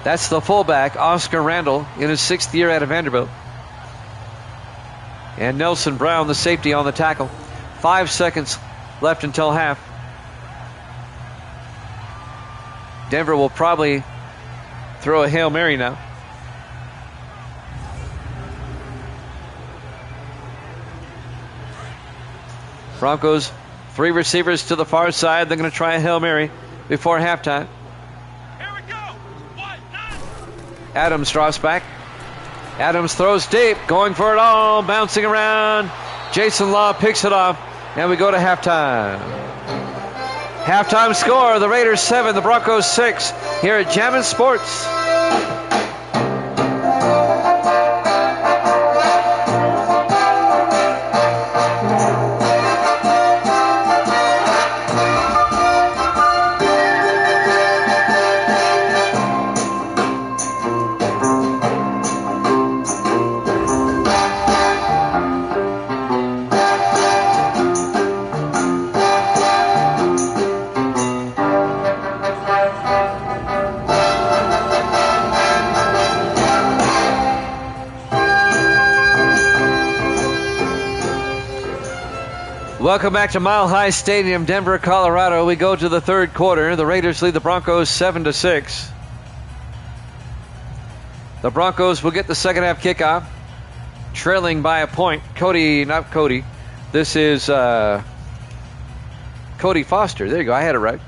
That's the fullback, Oscar Randall, in his 6th year out of Vanderbilt. And Nelson Brown, the safety, on the tackle. 5 seconds left until half. Denver will probably throw a Hail Mary now. Broncos, 3 receivers to the far side. They're going to try a Hail Mary before halftime. Here we go. 1, 9. Adams drops back. Adams throws deep, going for it all, bouncing around. Jason Law picks it off, and we go to halftime. Halftime score, the Raiders 7, the Broncos 6, here at Jammin' Sports. Welcome back to Mile High Stadium, Denver, Colorado. We go to the 3rd quarter. The Raiders lead the Broncos 7-6. The Broncos will get the second half kickoff, trailing by a point. This is Cody Foster. There you go. I had it right.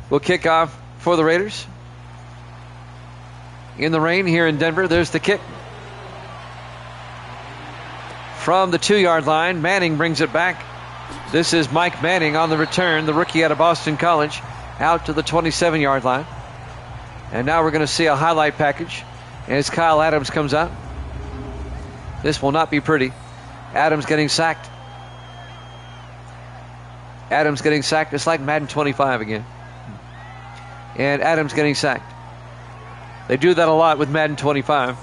Will kick off for the Raiders. In the rain here in Denver, there's the kick. from the 2-yard line. Manning brings it back. This is Mike Manning on the return, the rookie out of Boston College, out to the 27-yard line. And now we're going to see a highlight package as Kyle Adams comes out. This will not be pretty. Adams getting sacked. Adams getting sacked. It's like Madden 25 again. And Adams getting sacked. They do that a lot with Madden 25,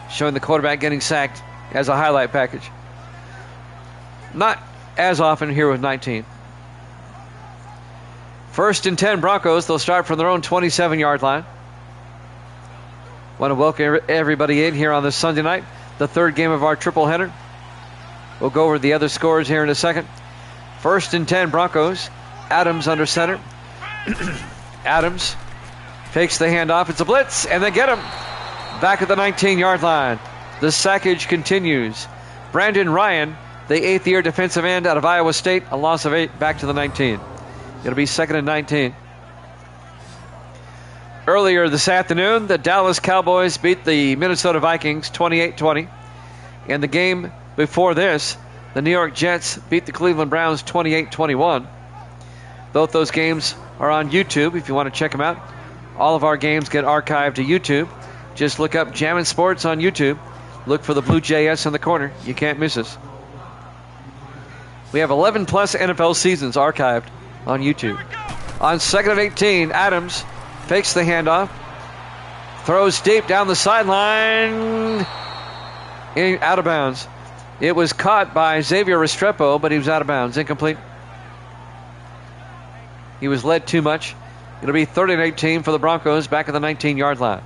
showing the quarterback getting sacked as a highlight package. Not as often here with 19. 1st and 10 Broncos. They'll start from their own 27-yard line. Want to welcome everybody in here on this Sunday night, the third game of our triple header. We'll go over the other scores here in a second. 1st and 10 Broncos. Adams under center. Adams takes the handoff. It's a blitz, and they get him back at the 19-yard line. The sackage continues. Brandon Ryan, the 8th-year defensive end out of Iowa State, a loss of 8 back to the 19. It'll be 2nd and 19. Earlier this afternoon, the Dallas Cowboys beat the Minnesota Vikings 28-20. And the game before this, the New York Jets beat the Cleveland Browns 28-21. Both those games are on YouTube if you want to check them out. All of our games get archived to YouTube. Just look up Jammin' Sports on YouTube. Look for the Blue JS in the corner. You can't miss us. We have 11 plus NFL seasons archived on YouTube. On 2nd and 18, Adams fakes the handoff. Throws deep down the sideline. Out of bounds. It was caught by Xavier Restrepo, but he was out of bounds. Incomplete. He was led too much. It'll be 3rd and 18 for the Broncos back at the 19-yard line.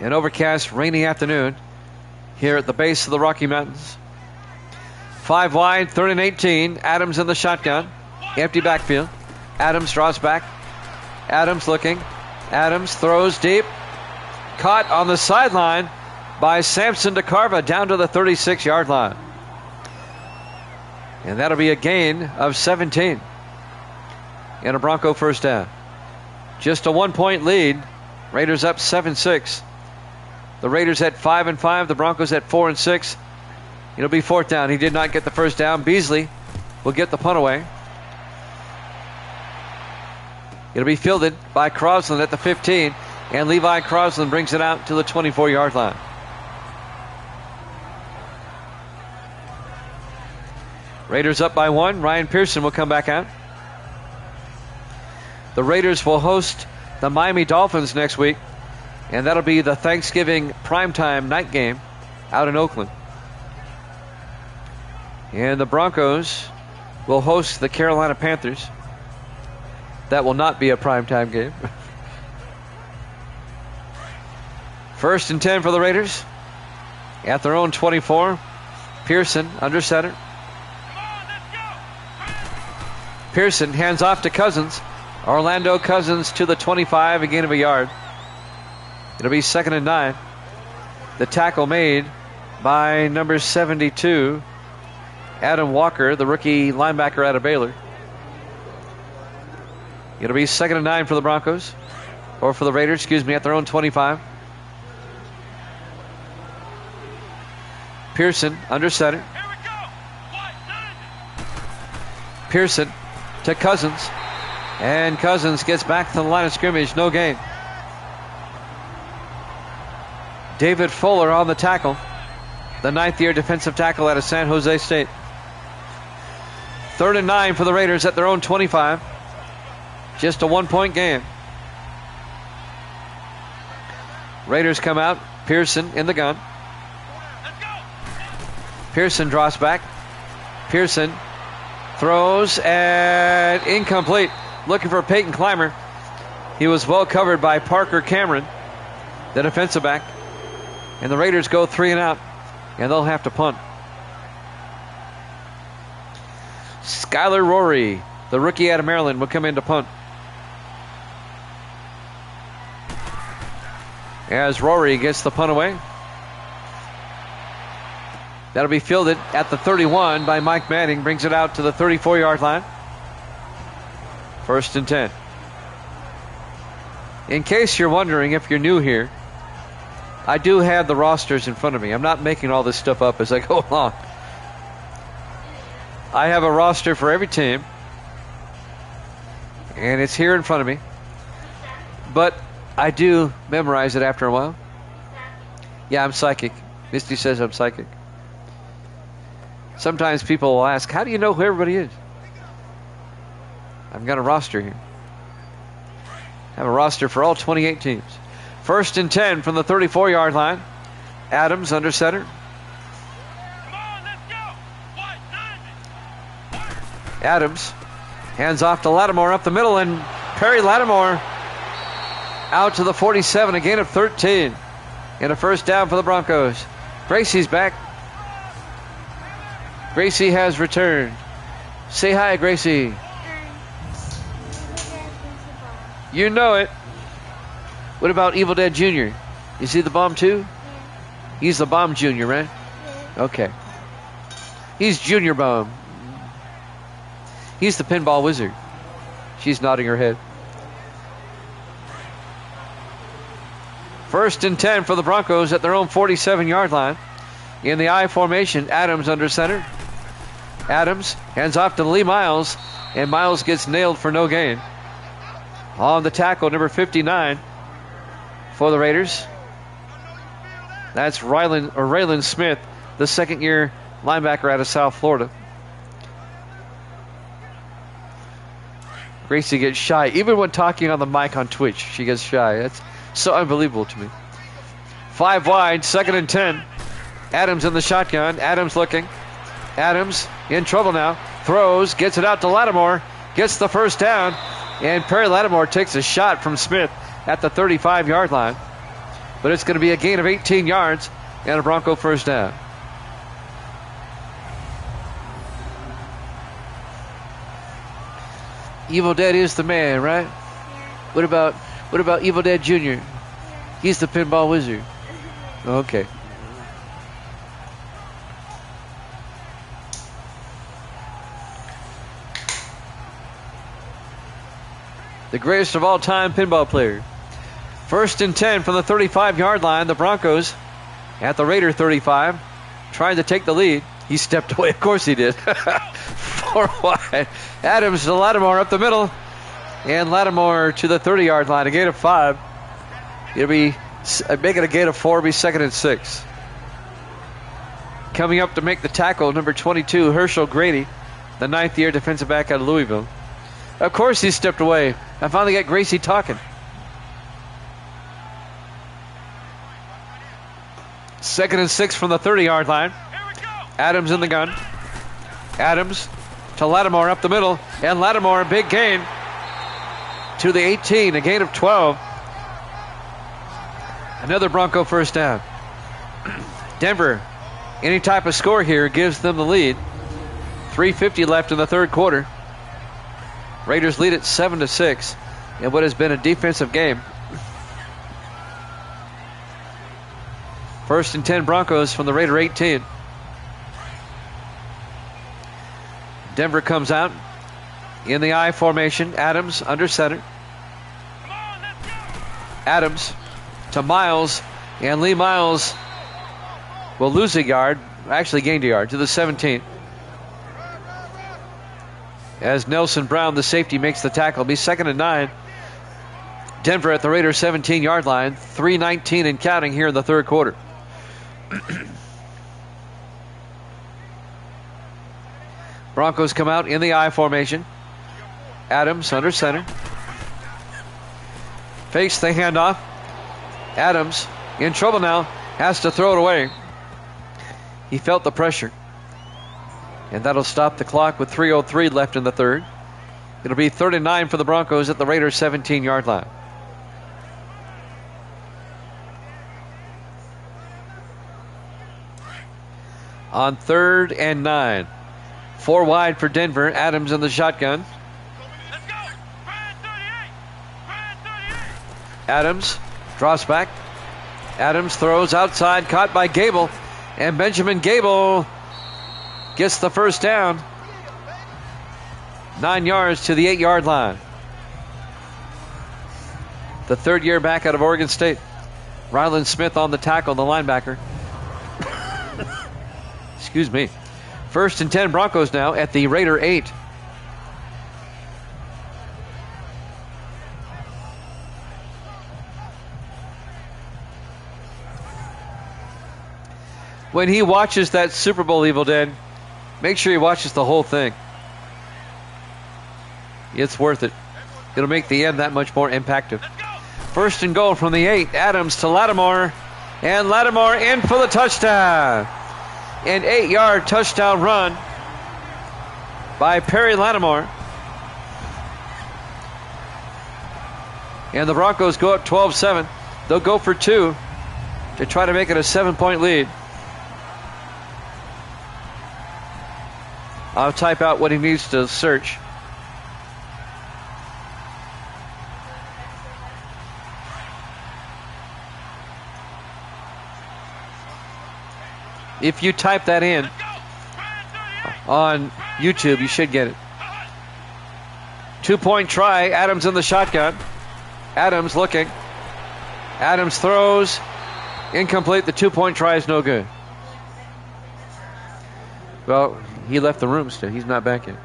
An overcast, rainy afternoon here at the base of the Rocky Mountains. 5 wide, 3rd and 18. Adams in the shotgun. Empty backfield. Adams draws back. Adams looking. Adams throws deep. Caught on the sideline by Samson DeCarva down to the 36-yard line. And that'll be a gain of 17. And a Bronco first down. Just a 1-point lead. Raiders up 7-6. The Raiders at 5-5. The Broncos at 4-6. It'll be 4th down. He did not get the first down. Beasley will get the punt away. It'll be fielded by Crosland at the 15. And Levi Crosland brings it out to the 24-yard line. Raiders up by 1. Ryan Pearson will come back out. The Raiders will host the Miami Dolphins next week, and that'll be the Thanksgiving primetime night game out in Oakland. And the Broncos will host the Carolina Panthers. That will not be a primetime game. 1st and 10 for the Raiders. At their own 24. Pearson under center. Pearson hands off to Cousins. Orlando Cousins to the 25, a gain of a yard. It'll be 2nd and 9. The tackle made by number 72, Adam Walker, the rookie linebacker out of Baylor. It'll be 2nd and 9 for the Broncos, or for the Raiders, excuse me, at their own 25. Pearson under center. Pearson to Cousins. And Cousins gets back to the line of scrimmage. No gain. David Fuller on the tackle. The 9th-year defensive tackle out of San Jose State. 3rd and 9 for the Raiders at their own 25. Just a 1-point game. Raiders come out. Pearson in the gun. Pearson draws back. Pearson throws and incomplete. Looking for Peyton Clymer. He was well covered by Parker Cameron, the defensive back. And the Raiders go 3 and out, and they'll have to punt. Skylar Rory, the rookie out of Maryland, will come in to punt. As Rory gets the punt away. That'll be fielded at the 31 by Mike Manning. Brings it out to the 34-yard line. 1st and 10. In case you're wondering, if you're new here, I do have the rosters in front of me. I'm not making all this stuff up as I go along. I have a roster for every team, and it's here in front of me. But I do memorize it after a while. Yeah, I'm psychic. Misty says I'm psychic. Sometimes people will ask, how do you know who everybody is? I've got a roster here. I have a roster for all 28 teams. 1st and 10 from the 34-yard line. Adams under center. Come on, let's go. What? 90. Adams hands off to Lattimore up the middle, and Perry Lattimore out to the 47, a gain of 13. And a first down for the Broncos. Gracie's back. Gracie has returned. Say hi, Gracie. You know it. What about Evil Dead Jr.? Is he the bomb too? He's the bomb junior, right? Okay. He's Junior Bomb. He's the pinball wizard. She's nodding her head. 1st and 10 for the Broncos at their own 47-yard line. In the I formation, Adams under center. Adams hands off to Lee Miles, and Miles gets nailed for no gain. On the tackle, number 59 for the Raiders. That's Raylan Smith, the second-year linebacker out of South Florida. Gracie gets shy. Even when talking on the mic on Twitch, she gets shy. That's so unbelievable to me. 5 wide, 2nd and 10. Adams in the shotgun. Adams looking. Adams in trouble now. Throws, gets it out to Lattimore. Gets the first down. And Perry Lattimore takes a shot from Smith at the 35-yard line. But it's going to be a gain of 18 yards and a Bronco first down. Evil Dead is the man, right? What about Evil Dead Jr.? He's the pinball wizard. Okay. The greatest of all time pinball player. 1st and 10 from the 35-yard line. The Broncos at the Raider 35, trying to take the lead. He stepped away. Of course he did. 4 wide. Adams to Lattimore up the middle. And Lattimore to the 30-yard line. A gain of 5. It'll be making a gain of 4. It'll be 2nd and 6. Coming up to make the tackle, number 22, Herschel Grady, the 9th-year defensive back out of Louisville. Of course he stepped away. I finally got Gracie talking. 2nd and 6 from the 30-yard line. Adams in the gun. Adams to Lattimore up the middle. And Lattimore, a big gain to the 18, a gain of 12. Another Bronco first down. Denver, any type of score here gives them the lead. 3:50 left in the third quarter. Raiders lead it 7-6 in what has been a defensive game. 1st and 10 Broncos from the Raider 18. Denver comes out in the I formation. Adams under center. Adams to Miles, and Lee Miles will lose a yard, actually gained a yard, to the 17. As Nelson Brown, the safety, makes the tackle. It'll be 2nd and 9. Denver at the Raiders 17-yard line. 3:19 and counting here in the third quarter. Broncos come out in the I formation. Adams under center. Fakes the handoff. Adams in trouble now. Has to throw it away. He felt the pressure. And that'll stop the clock with 3:03 left in the third. It'll be 3rd and 9 for the Broncos at the Raiders 17-yard line. On 3rd and 9. 4 wide for Denver. Adams in the shotgun. Let's go. Brad 38. Brad 38. Adams drops back. Adams throws outside, caught by Gable. And Benjamin Gable gets the first down. 9 yards to the 8-yard line. The third-year back out of Oregon State. Ryland Smith on the tackle, the linebacker. Excuse me. 1st and 10 Broncos now at the Raider 8. When he watches that Super Bowl, Evil Dead, make sure he watches the whole thing. It's worth it. It'll make the end that much more impactful. 1st and goal from the 8. Adams to Lattimore. And Lattimore in for the touchdown. An 8-yard touchdown run by Perry Lattimore. And the Broncos go up 12-7. They'll go for 2 to try to make it a 7-point lead. I'll type out what he needs to search. If you type that in on YouTube, you should get it. 2-point try. Adams in the shotgun. Adams looking. Adams throws. Incomplete. The 2-point try is no good. Well, he left the room still. He's not back yet.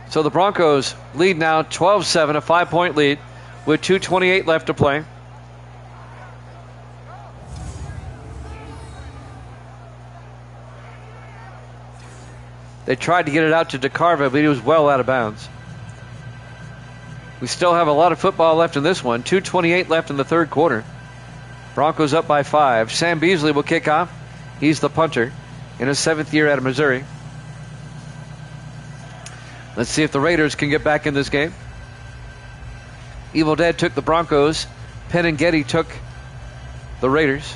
So the Broncos lead now 12-7, a 5-point lead with 2:28 left to play. They tried to get it out to DeCarva, but he was well out of bounds. We still have a lot of football left in this one. 2:28 left in the third quarter. Broncos up by 5. Sam Beasley will kick off. He's the punter in his 7th year out of Missouri. Let's see if the Raiders can get back in this game. Evil Dead took the Broncos. Penn and Getty took the Raiders.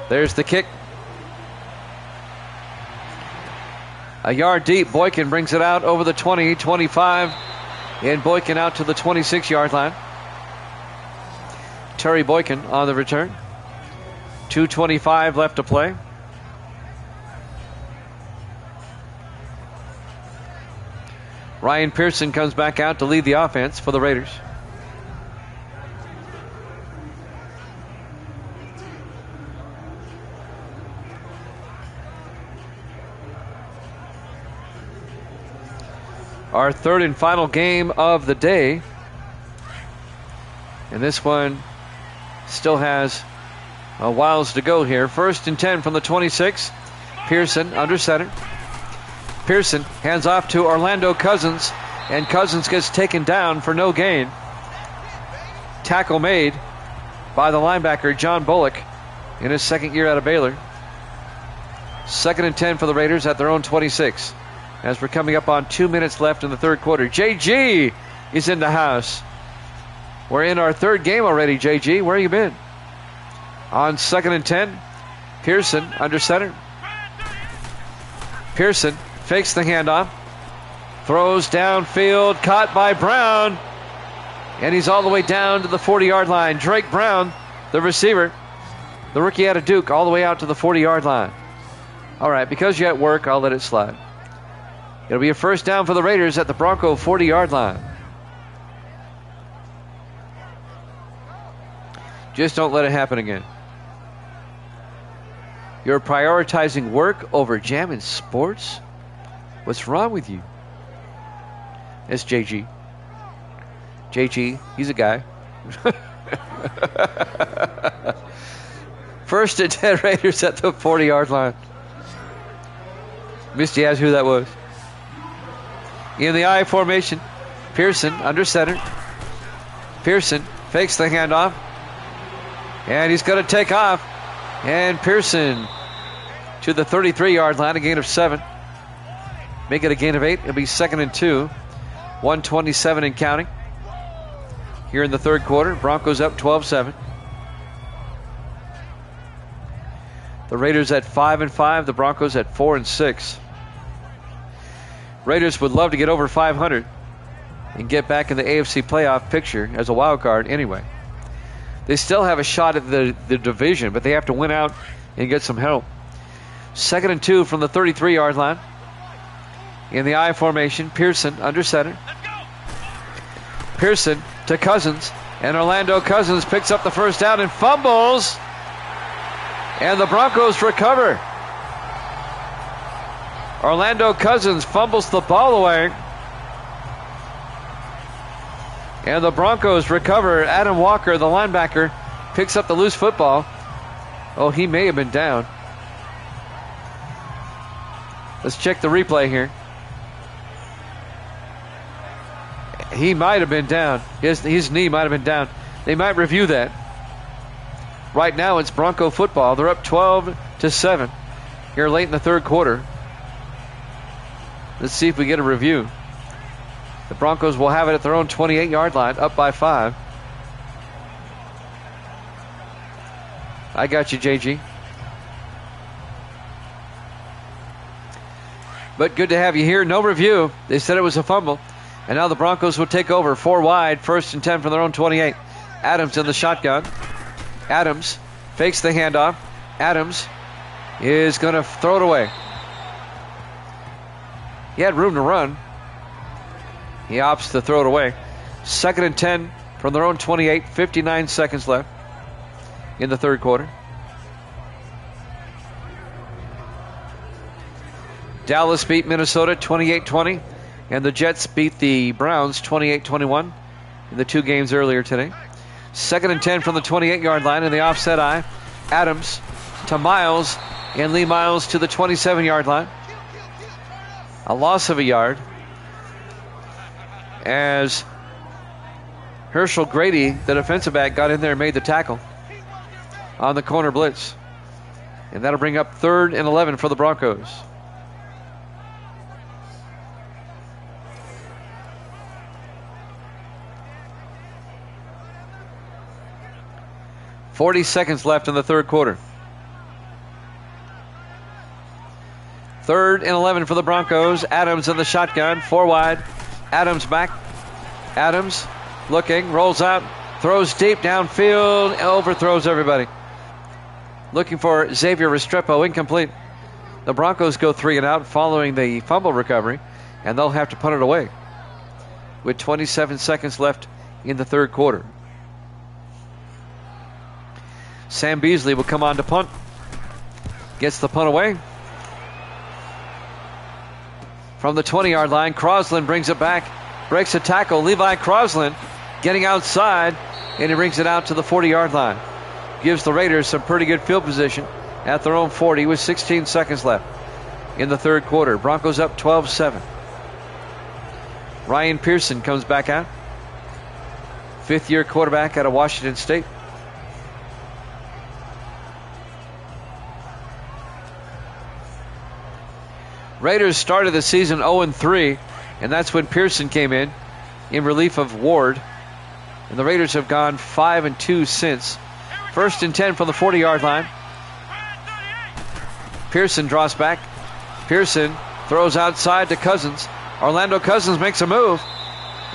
There's the kick. A yard deep. Boykin brings it out over the 20, 25. And Boykin out to the 26-yard line. Terry Boykin on the return. 2:25 left to play. Ryan Pearson comes back out to lead the offense for the Raiders. Our third and final game of the day. And this one still has a whiles to go here. 1st and 10 from the 26. Pearson under center. Pearson hands off to Orlando Cousins, and Cousins gets taken down for no gain. Tackle made by the linebacker John Bullock in his 2nd year out of Baylor. 2nd and 10 for the Raiders at their own 26. As we're coming up on 2 minutes left in the third quarter. JG is in the house. We're in our third game already, JG. Where you been? On 2nd and 10, Pearson under center. Pearson fakes the handoff. Throws downfield, caught by Brown. And he's all the way down to the 40-yard line. Drake Brown, the receiver, the rookie out of Duke, all the way out to the 40-yard line. All right, because you're at work, I'll let it slide. It'll be a first down for the Raiders at the Bronco 40-yard line. Just don't let it happen again. You're prioritizing work over jamming sports? What's wrong with you? It's JG. JG, he's a guy. 1st and 10 Raiders at the 40-yard line. Misty asked who that was. In the I formation, Pearson under center. Pearson fakes the handoff. And he's going to take off. And Pearson to the 33-yard line, a gain of 7. Make it a gain of 8. It'll be 2nd and 2. 1:27 and counting. Here in the third quarter, Broncos up 12-7. The Raiders at 5-5. The Broncos at 4-6. Raiders would love to get over 500 and get back in the AFC playoff picture as a wild card anyway. They still have a shot at the division, but they have to win out and get some help. 2nd and 2 from the 33-yard line. In the I formation, Pearson under center. Pearson to Cousins. And Orlando Cousins picks up the first down and fumbles. And the Broncos recover. Orlando Cousins fumbles the ball away. And the Broncos recover. Adam Walker, the linebacker, picks up the loose football. Oh, he may have been down. Let's check the replay here. He might have been down. His knee might have been down. They might review that. Right now it's Bronco football. They're up 12-7 here late in the third quarter. Let's see if we get a review. The Broncos will have it at their own 28-yard line, up by 5. I got you, JG. But good to have you here. No review. They said it was a fumble. And now the Broncos will take over. 4 wide, 1st and 10 from their own 28. Adams in the shotgun. Adams fakes the handoff. Adams is going to throw it away. He had room to run. He opts to throw it away. 2nd and 10 from their own 28. 59 seconds left in the third quarter. Dallas beat Minnesota 28-20. And the Jets beat the Browns 28-21 in the 2 games earlier today. 2nd and 10 from the 28-yard line in the offset eye. Adams to Miles, and Lee Miles to the 27-yard line. A loss of a yard as Herschel Grady, the defensive back, got in there and made the tackle on the corner blitz. And that'll bring up 3rd and 11 for the Broncos. .40 seconds left in the third quarter. 3rd and 11 for the Broncos. Adams in the shotgun, 4 wide. Adams back. Adams looking, rolls out, throws deep downfield, overthrows everybody. Looking for Xavier Restrepo, incomplete. The Broncos go 3 and out following the fumble recovery, and they'll have to punt it away with 27 seconds left in the third quarter. Sam Beasley will come on to punt. Gets the punt away. From the 20-yard line, Crosland brings it back. Breaks a tackle. Levi Crosland getting outside, and he brings it out to the 40-yard line. Gives the Raiders some pretty good field position at their own 40 with 16 seconds left in the third quarter. Broncos up 12-7. Ryan Pearson comes back out. 5th-year quarterback out of Washington State. Raiders started the season 0-3, and that's when Pearson came in relief of Ward. And the Raiders have gone 5-2 since. 1st and 10 from the 40-yard line. Pearson draws back. Pearson throws outside to Cousins. Orlando Cousins makes a move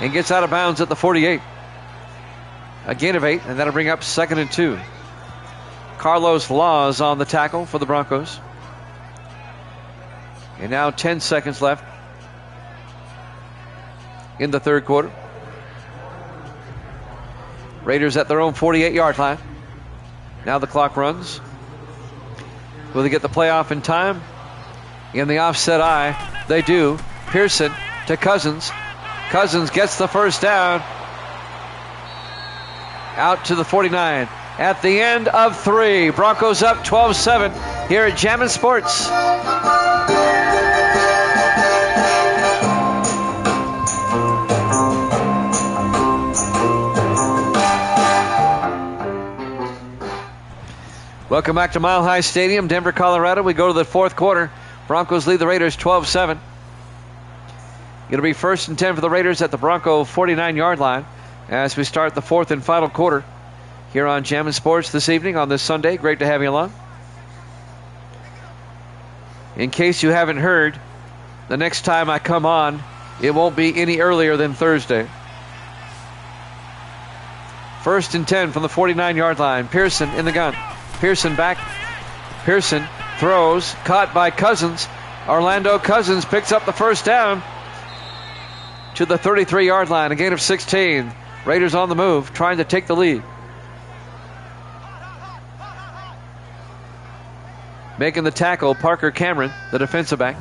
and gets out of bounds at the 48. A gain of 8, and that'll bring up 2nd and 2. Carlos Laws on the tackle for the Broncos. And now 10 seconds left in the third quarter. Raiders at their own 48-yard line. Now the clock runs. Will they get the playoff in time? In the offset eye, they do. Pearson to Cousins. Cousins gets the first down. Out to the 49. At the end of 3. Broncos up 12-7 here at Jammin' Sports. Welcome back to Mile High Stadium, Denver, Colorado. We go to the fourth quarter. Broncos lead the Raiders 12-7. It'll be 1st and 10 for the Raiders at the Bronco 49-yard line as we start the 4th and final quarter here on Jammin' Sports this evening on this Sunday. Great to have you along. In case you haven't heard, the next time I come on, it won't be any earlier than Thursday. 1st and 10 from the 49-yard line. Pearson in the gun. Pearson back. Pearson throws. Caught by Cousins. Orlando Cousins picks up the first down to the 33-yard line. A gain of 16. Raiders on the move, trying to take the lead. Making the tackle, Parker Cameron, the defensive back.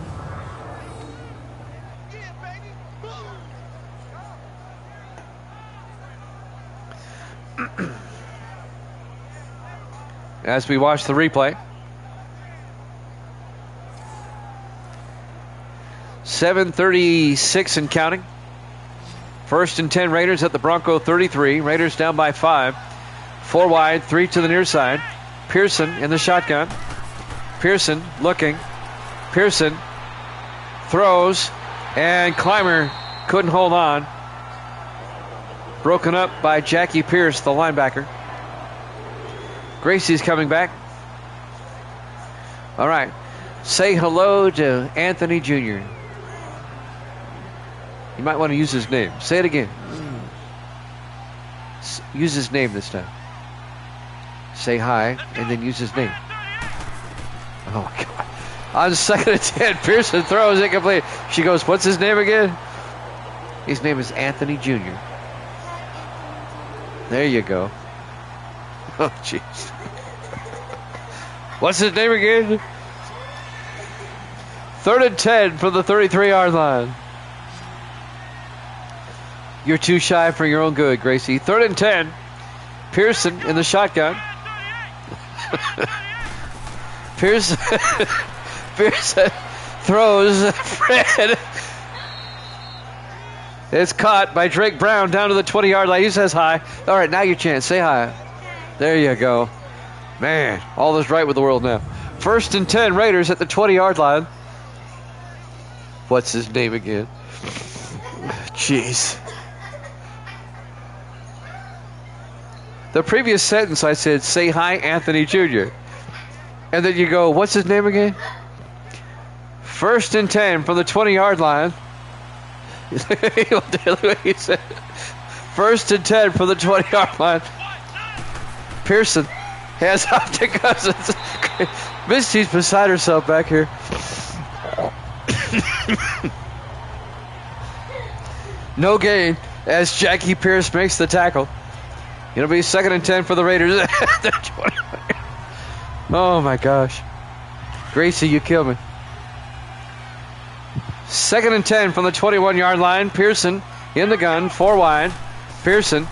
As we watch the replay. 7:36 and counting. 1st and 10 Raiders at the Bronco 33. Raiders down by 5. 4 wide, 3 to the near side. Pearson in the shotgun. Pearson looking. Pearson throws, and Clymer couldn't hold on. Broken up by Jackie Pierce, the linebacker. Gracie's coming back. All right. Say hello to Anthony Jr. You might want to use his name. Say it again. Use his name this time. Say hi, and then use his name. Oh, my God. On 2nd and 10, Pearson throws incomplete. She goes, what's his name again? His name is Anthony Jr. There you go. Oh, jeez. What's his name again? 3rd and 10 from the 33-yard line. You're too shy for your own good, Gracie. 3rd and 10. Pearson in the shotgun. Pearson throws. Fred. It's caught by Drake Brown down to the 20-yard line. He says hi. All right, now your chance. Say hi. There you go. Man, all is right with the world now. 1st and 10 Raiders at the 20-yard line. What's his name again? Jeez. The previous sentence I said, say hi, Anthony Jr. And then you go, what's his name again? 1st and 10 from the 20-yard line. He said, 1st and 10 from the 20-yard line. Pearson hands off to Cousins. Misty's beside herself back here. No gain as Jackie Pierce makes the tackle. It'll be 2nd and 10 for the Raiders. Oh my gosh. Gracie, you kill me. 2nd and 10 from the 21-yard line. Pearson in the gun, 4 wide. Pearson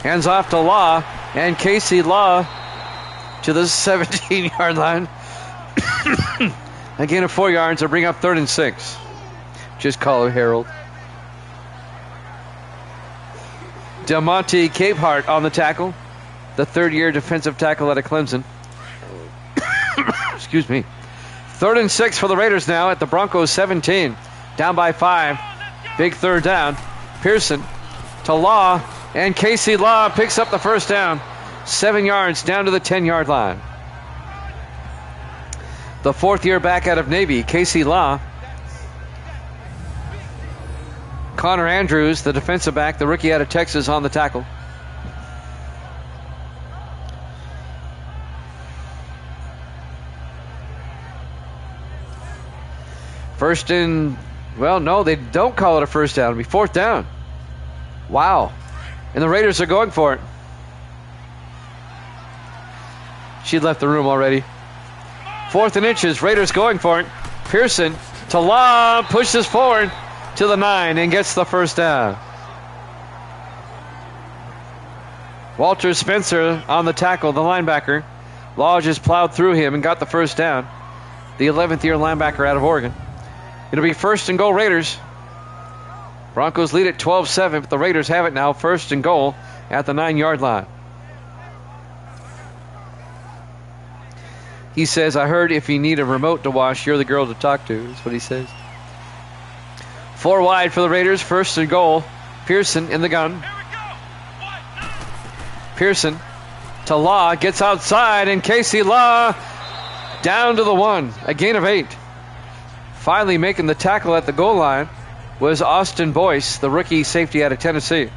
hands off to Law, and Casey Law to the 17-yard line. A gain of 4 yards will bring up 3rd and 6. Just call it Harold. DeMonte Capehart on the tackle. The 3rd-year defensive tackle out of Clemson. Excuse me. 3rd and 6 for the Raiders now at the Broncos 17. Down by 5. Big 3rd down. Pearson to Law, and Casey Law picks up the 1st down. 7 yards down to the 10-yard line. The 4th-year back out of Navy, Casey Law. Connor Andrews, the defensive back, the rookie out of Texas, on the tackle. First and, well, no, they don't call it a 1st down. It'll be 4th down. Wow. And the Raiders are going for it. She left the room already. 4th and inches, Raiders going for it. Pearson to Law, pushes forward to the 9 and gets the 1st down. Walter Spencer on the tackle, the linebacker. Law just plowed through him and got the 1st down. The 11th-year linebacker out of Oregon. It'll be 1st and goal Raiders. Broncos lead at 12-7, but the Raiders have it now, 1st and goal at the 9-yard line. He says, I heard if you need a remote to wash, you're the girl to talk to. That's what he says. 4 wide for the Raiders, 1st and goal. Pearson in the gun. Pearson to Law, gets outside, and Casey Law down to the 1. A gain of 8. Finally making the tackle at the goal line was Austin Boyce, the rookie safety out of Tennessee.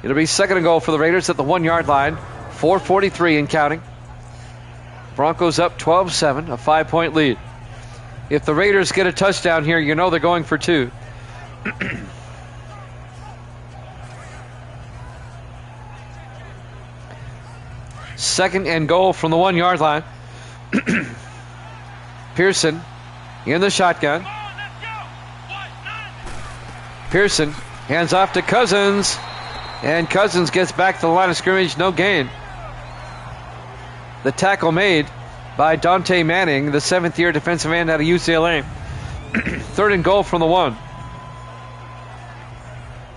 It'll be 2nd and goal for the Raiders at the 1-yard line. 4:43 and counting. Broncos up 12-7, a 5-point lead. If the Raiders get a touchdown here, you know they're going for 2. Second and goal from the 1 yard line. Pearson in the shotgun. Come on, let's go. What? 90. Pearson hands off to Cousins. And Cousins gets back to the line of scrimmage. No gain. The tackle made by Dante Manning, the 7th-year defensive end out of UCLA. Third and goal from the 1.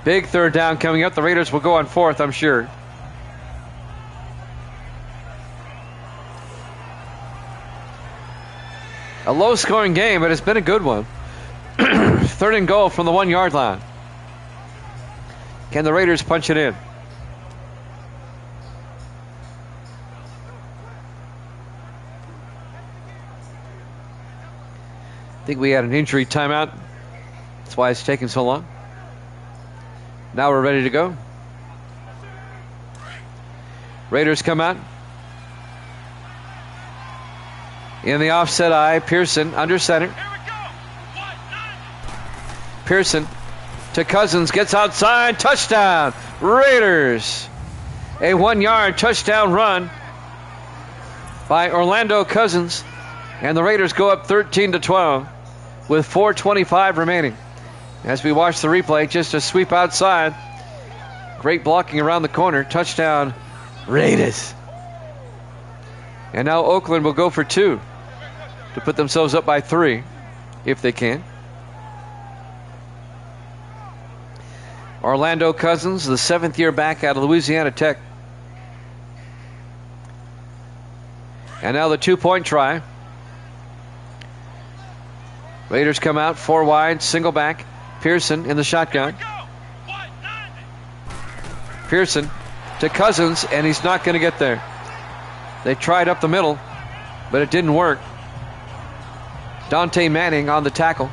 Big third down coming up. The Raiders will go on 4th, I'm sure. A low-scoring game, but it's been a good one. Third and goal from the 1 yard line. Can the Raiders punch it in? I think we had an injury timeout. That's why it's taking so long. Now we're ready to go. Raiders come out. In the offset eye, Pearson under center. Here we go. What? 90. Pearson to Cousins, gets outside, touchdown, Raiders. A 1 yard touchdown run by Orlando Cousins, and the Raiders go up 13-12 with 4:25 remaining. As we watch the replay, just a sweep outside, great blocking around the corner, touchdown Raiders. And now Oakland will go for 2 to put themselves up by 3 if they can. Orlando Cousins, the 7th-year back out of Louisiana Tech. And now the 2-point try. Raiders come out 4 wide, single back. Pearson in the shotgun. Go. What? 90. Pearson to Cousins, and he's not going to get there. They tried up the middle, but it didn't work. Dante Manning on the tackle.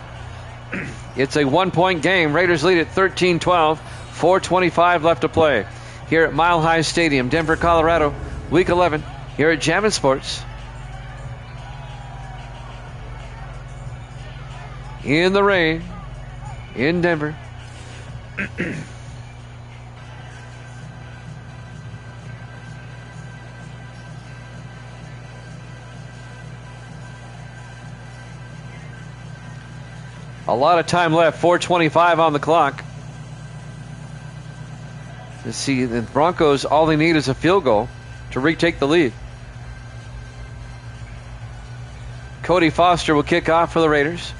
It's a 1-point game. Raiders lead at 13-12. 4:25 left to play here at Mile High Stadium, Denver, Colorado. Week 11 here at Jammin' Sports. In the rain in Denver. A lot of time left, 4:25 on the clock. Let's see, the Broncos, all they need is a field goal to retake the lead. Cody Foster will kick off for the Raiders.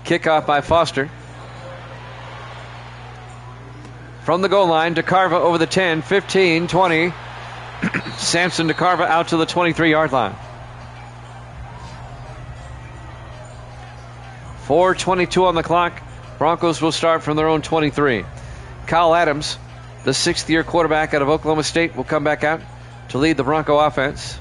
Kickoff by Foster. From the goal line, DeCarva over the 10, 15, 20. Samson DeCarva out to the 23-yard line. 4:22 on the clock. Broncos will start from their own 23. Kyle Adams, the 6th-year quarterback out of Oklahoma State, will come back out to lead the Bronco offense.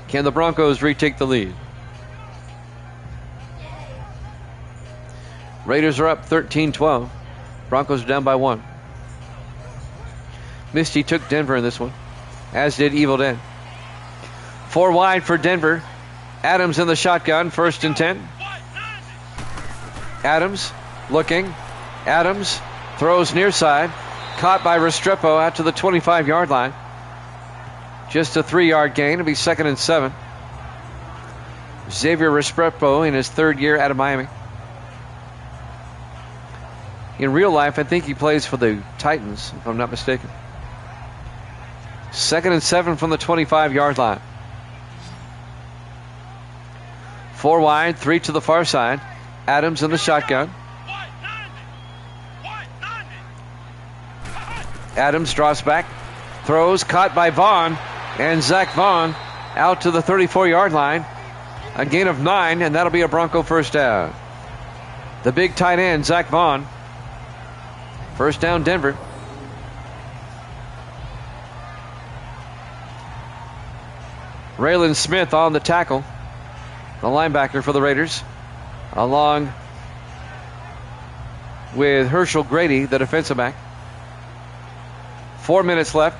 Can the Broncos retake the lead? Raiders are up 13-12. Broncos are down by 1. Misty took Denver in this one, as did Evil Dead. 4 wide for Denver. Adams in the shotgun, 1st and 10. Adams looking. Adams throws near side. Caught by Restrepo out to the 25-yard line. Just a 3-yard gain. It'll be 2nd and 7. Xavier Restrepo in his 3rd year out of Miami. In real life, I think he plays for the Titans, if I'm not mistaken. 2nd and 7 from the 25-yard line. 4 wide, 3 to the far side. Adams in the shotgun. Adams draws back, throws, caught by Vaughn, and Zach Vaughn out to the 34-yard line. A gain of 9, and that'll be a Bronco first down. The big tight end, Zach Vaughn. First down, Denver. Raylan Smith on the tackle, the linebacker for the Raiders, along with Herschel Grady, the defensive back. 4 minutes left.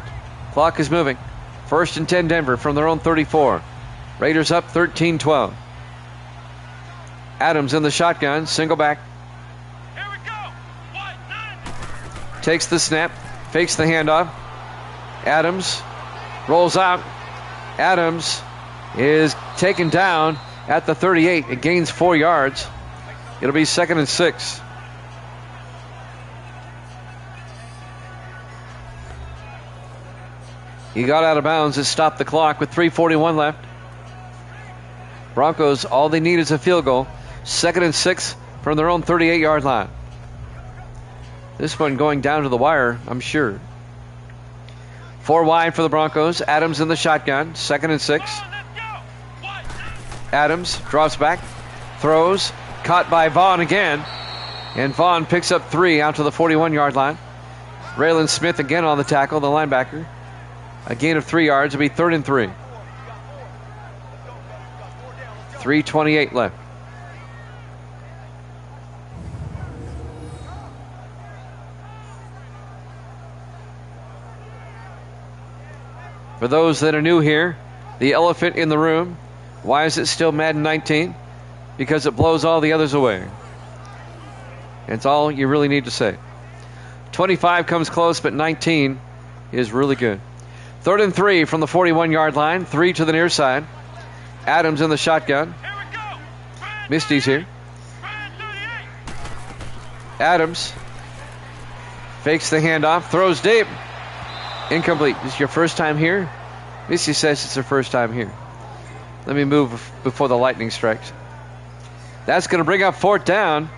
Clock is moving. First and 10 Denver from their own 34. Raiders up 13-12. Adams in the shotgun, single back. Here we go. What? 9. Takes the snap, fakes the handoff. Adams rolls out. Adams is taken down at the 38. It gains 4 yards. It'll be 2nd and 6. He got out of bounds. It stopped the clock with 3:41 left. Broncos, all they need is a field goal. 2nd and 6 from their own 38-yard line. This one going down to the wire, I'm sure. 4 wide for the Broncos. Adams in the shotgun. 2nd and 6. Let's go. What? 9. Adams drops back, throws, caught by Vaughn again. And Vaughn picks up 3 out to the 41-yard line. Raylan Smith again on the tackle, the linebacker. A gain of 3 yards. It'll be 3rd and 3. 3:28 left. For those that are new here, the elephant in the room. Why is it still Madden 19? Because it blows all the others away. That's all you really need to say. 25 comes close, but 19 is really good. 3rd and 3 from the 41-yard line. 3 to the near side. Adams in the shotgun. Here we go. Misty's here. 38. Adams fakes the handoff, throws deep. Incomplete. This is your first time here? Misty says it's her first time here. Let me move before the lightning strikes. That's going to bring up 4th down.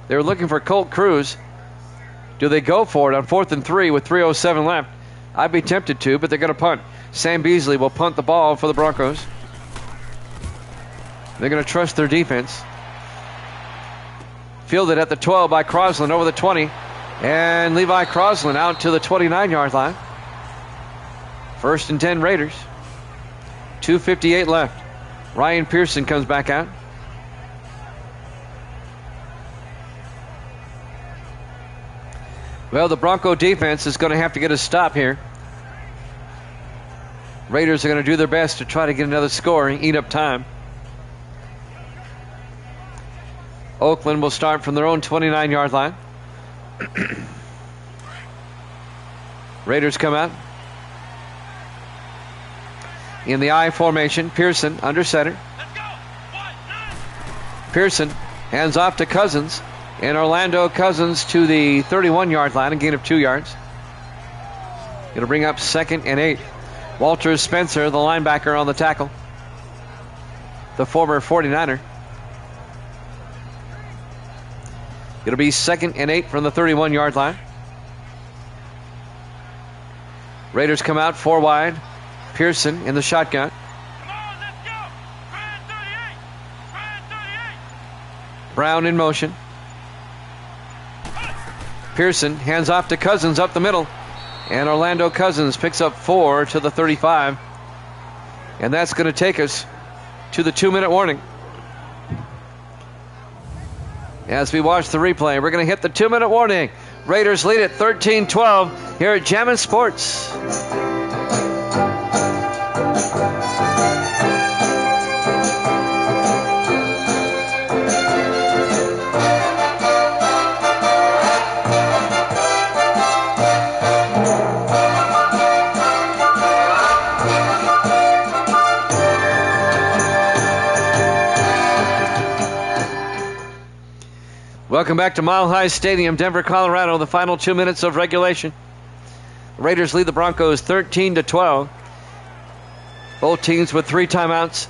They were looking for Colt Cruz. Do they go for it on 4th and 3 with 3:07 left? I'd be tempted to, but they're going to punt. Sam Beasley will punt the ball for the Broncos. They're going to trust their defense. Fielded at the 12 by Crosland over the 20. And Levi Crosland out to the 29-yard line. 1st and 10 Raiders. 2:58 left. Ryan Pearson comes back out. Well, the Bronco defense is going to have to get a stop here. Raiders are going to do their best to try to get another score and eat up time. Oakland will start from their own 29-yard line. Raiders come out. In the I formation, Pearson under center. Let's go. What? 9. Pearson hands off to Cousins. And Orlando Cousins to the 31-yard line, a gain of 2 yards. Going to bring up 2nd and 8. Walter Spencer, the linebacker, on the tackle. The former 49er. It'll be 2nd and 8 from the 31-yard line. Raiders come out 4 wide. Pearson in the shotgun. Come on, let's go. Brand 38. Brand 38. Brown in motion. Pearson hands off to Cousins up the middle. And Orlando Cousins picks up 4 to the 35. And that's going to take us to the 2-minute warning. As we watch the replay, we're going to hit the 2-minute warning. Raiders lead at 13-12 here at Jammin' Sports. Welcome back to Mile High Stadium, Denver, Colorado. The final 2 minutes of regulation. Raiders lead the Broncos 13-12. Both teams with 3 timeouts.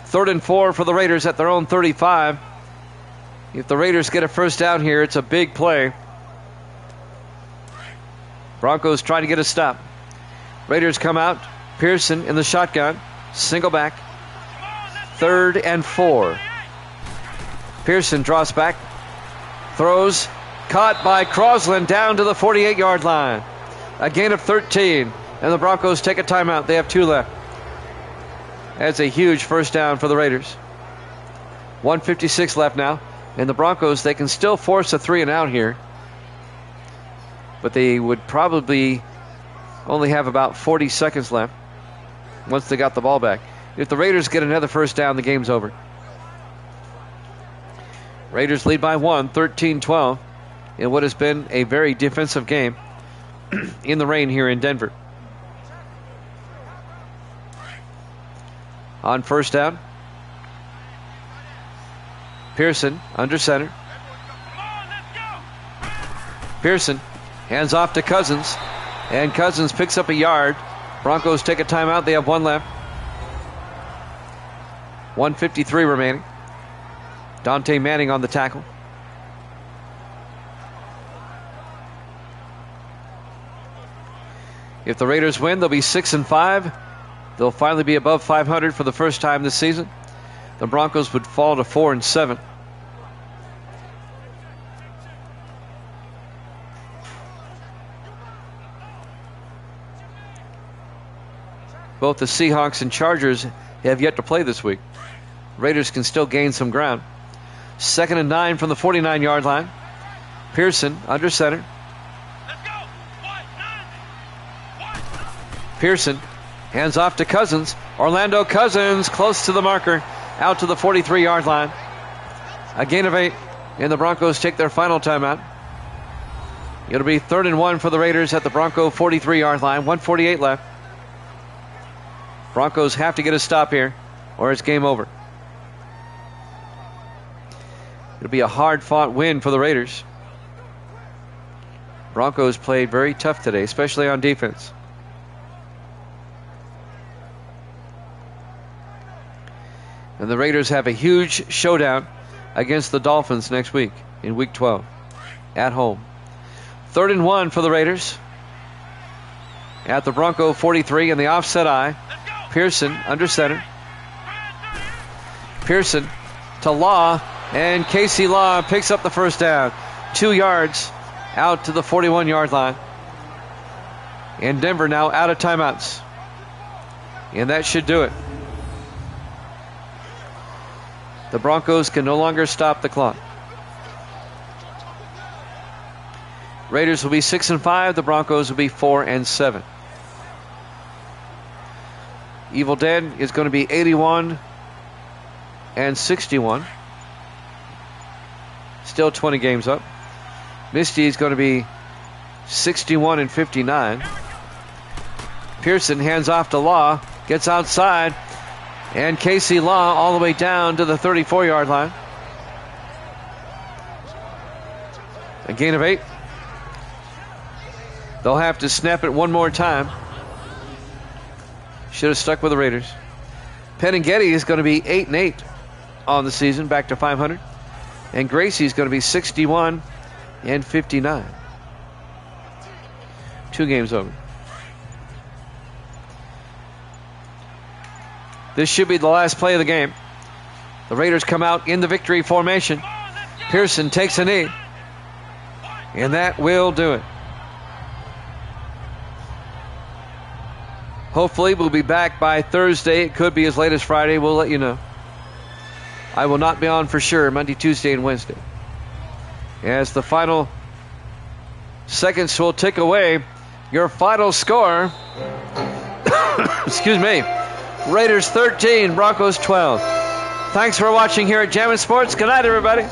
3rd and 4 for the Raiders at their own 35. If the Raiders get a first down here, it's a big play. Broncos trying to get a stop. Raiders come out. Pearson in the shotgun. Single back. 3rd and 4. Pearson draws back. Throws, caught by Crosland down to the 48-yard line. A gain of 13, and the Broncos take a timeout. They have 2 left. That's a huge first down for the Raiders. 1:56 left now, and the Broncos, they can still force a 3 and out here, but they would probably only have about 40 seconds left once they got the ball back. If the Raiders get another first down, the game's over. Raiders lead by 1, 13-12, in what has been a very defensive game in the rain here in Denver. On first down, Pearson under center. Pearson hands off to Cousins, and Cousins picks up a yard. Broncos take a timeout. They have one left. 1:53 remaining. Dante Manning on the tackle. If the Raiders win, they'll be 6-5. They'll finally be above 500 for the first time this season. The Broncos would fall to 4-7. Both the Seahawks and Chargers have yet to play this week. Raiders can still gain some ground. 2nd and 9 from the 49-yard line. Pearson under center. Pearson hands off to Cousins. Orlando Cousins close to the marker, out to the 43-yard line. A gain of 8, and the Broncos take their final timeout. It'll be 3rd and 1 for the Raiders at the Bronco 43-yard line. 1:48 left. Broncos have to get a stop here, or it's game over. It'll be a hard-fought win for the Raiders. Broncos played very tough today, especially on defense. And the Raiders have a huge showdown against the Dolphins next week in Week 12 at home. 3rd and 1 for the Raiders at the Bronco 43 in the offset eye. Pearson under center. Pearson to Law, and Casey Law picks up the first down. 2 yards out to the 41-yard line. And Denver now out of timeouts. And that should do it. The Broncos can no longer stop the clock. Raiders will be 6-5. The Broncos will be 4-7. Evil Dead is going to be 81-61. Still 20 games up. Misty is going to be 61-59. Pearson hands off to Law, gets outside, and Casey Law all the way down to the 34-yard line. A gain of 8. They'll have to snap it one more time. Should have stuck with the Raiders. Penningetty is going to be 8-8 on the season, back to 500. And Gracie's going to be 61-59. 2 games over. This should be the last play of the game. The Raiders come out in the victory formation. Pearson takes a knee. And that will do it. Hopefully we'll be back by Thursday. It could be as late as Friday. We'll let you know. I will not be on for sure Monday, Tuesday, and Wednesday. As the final seconds will tick away, your final score, excuse me, Raiders 13, Broncos 12. Thanks for watching here at Jammin' Sports. Good night, everybody.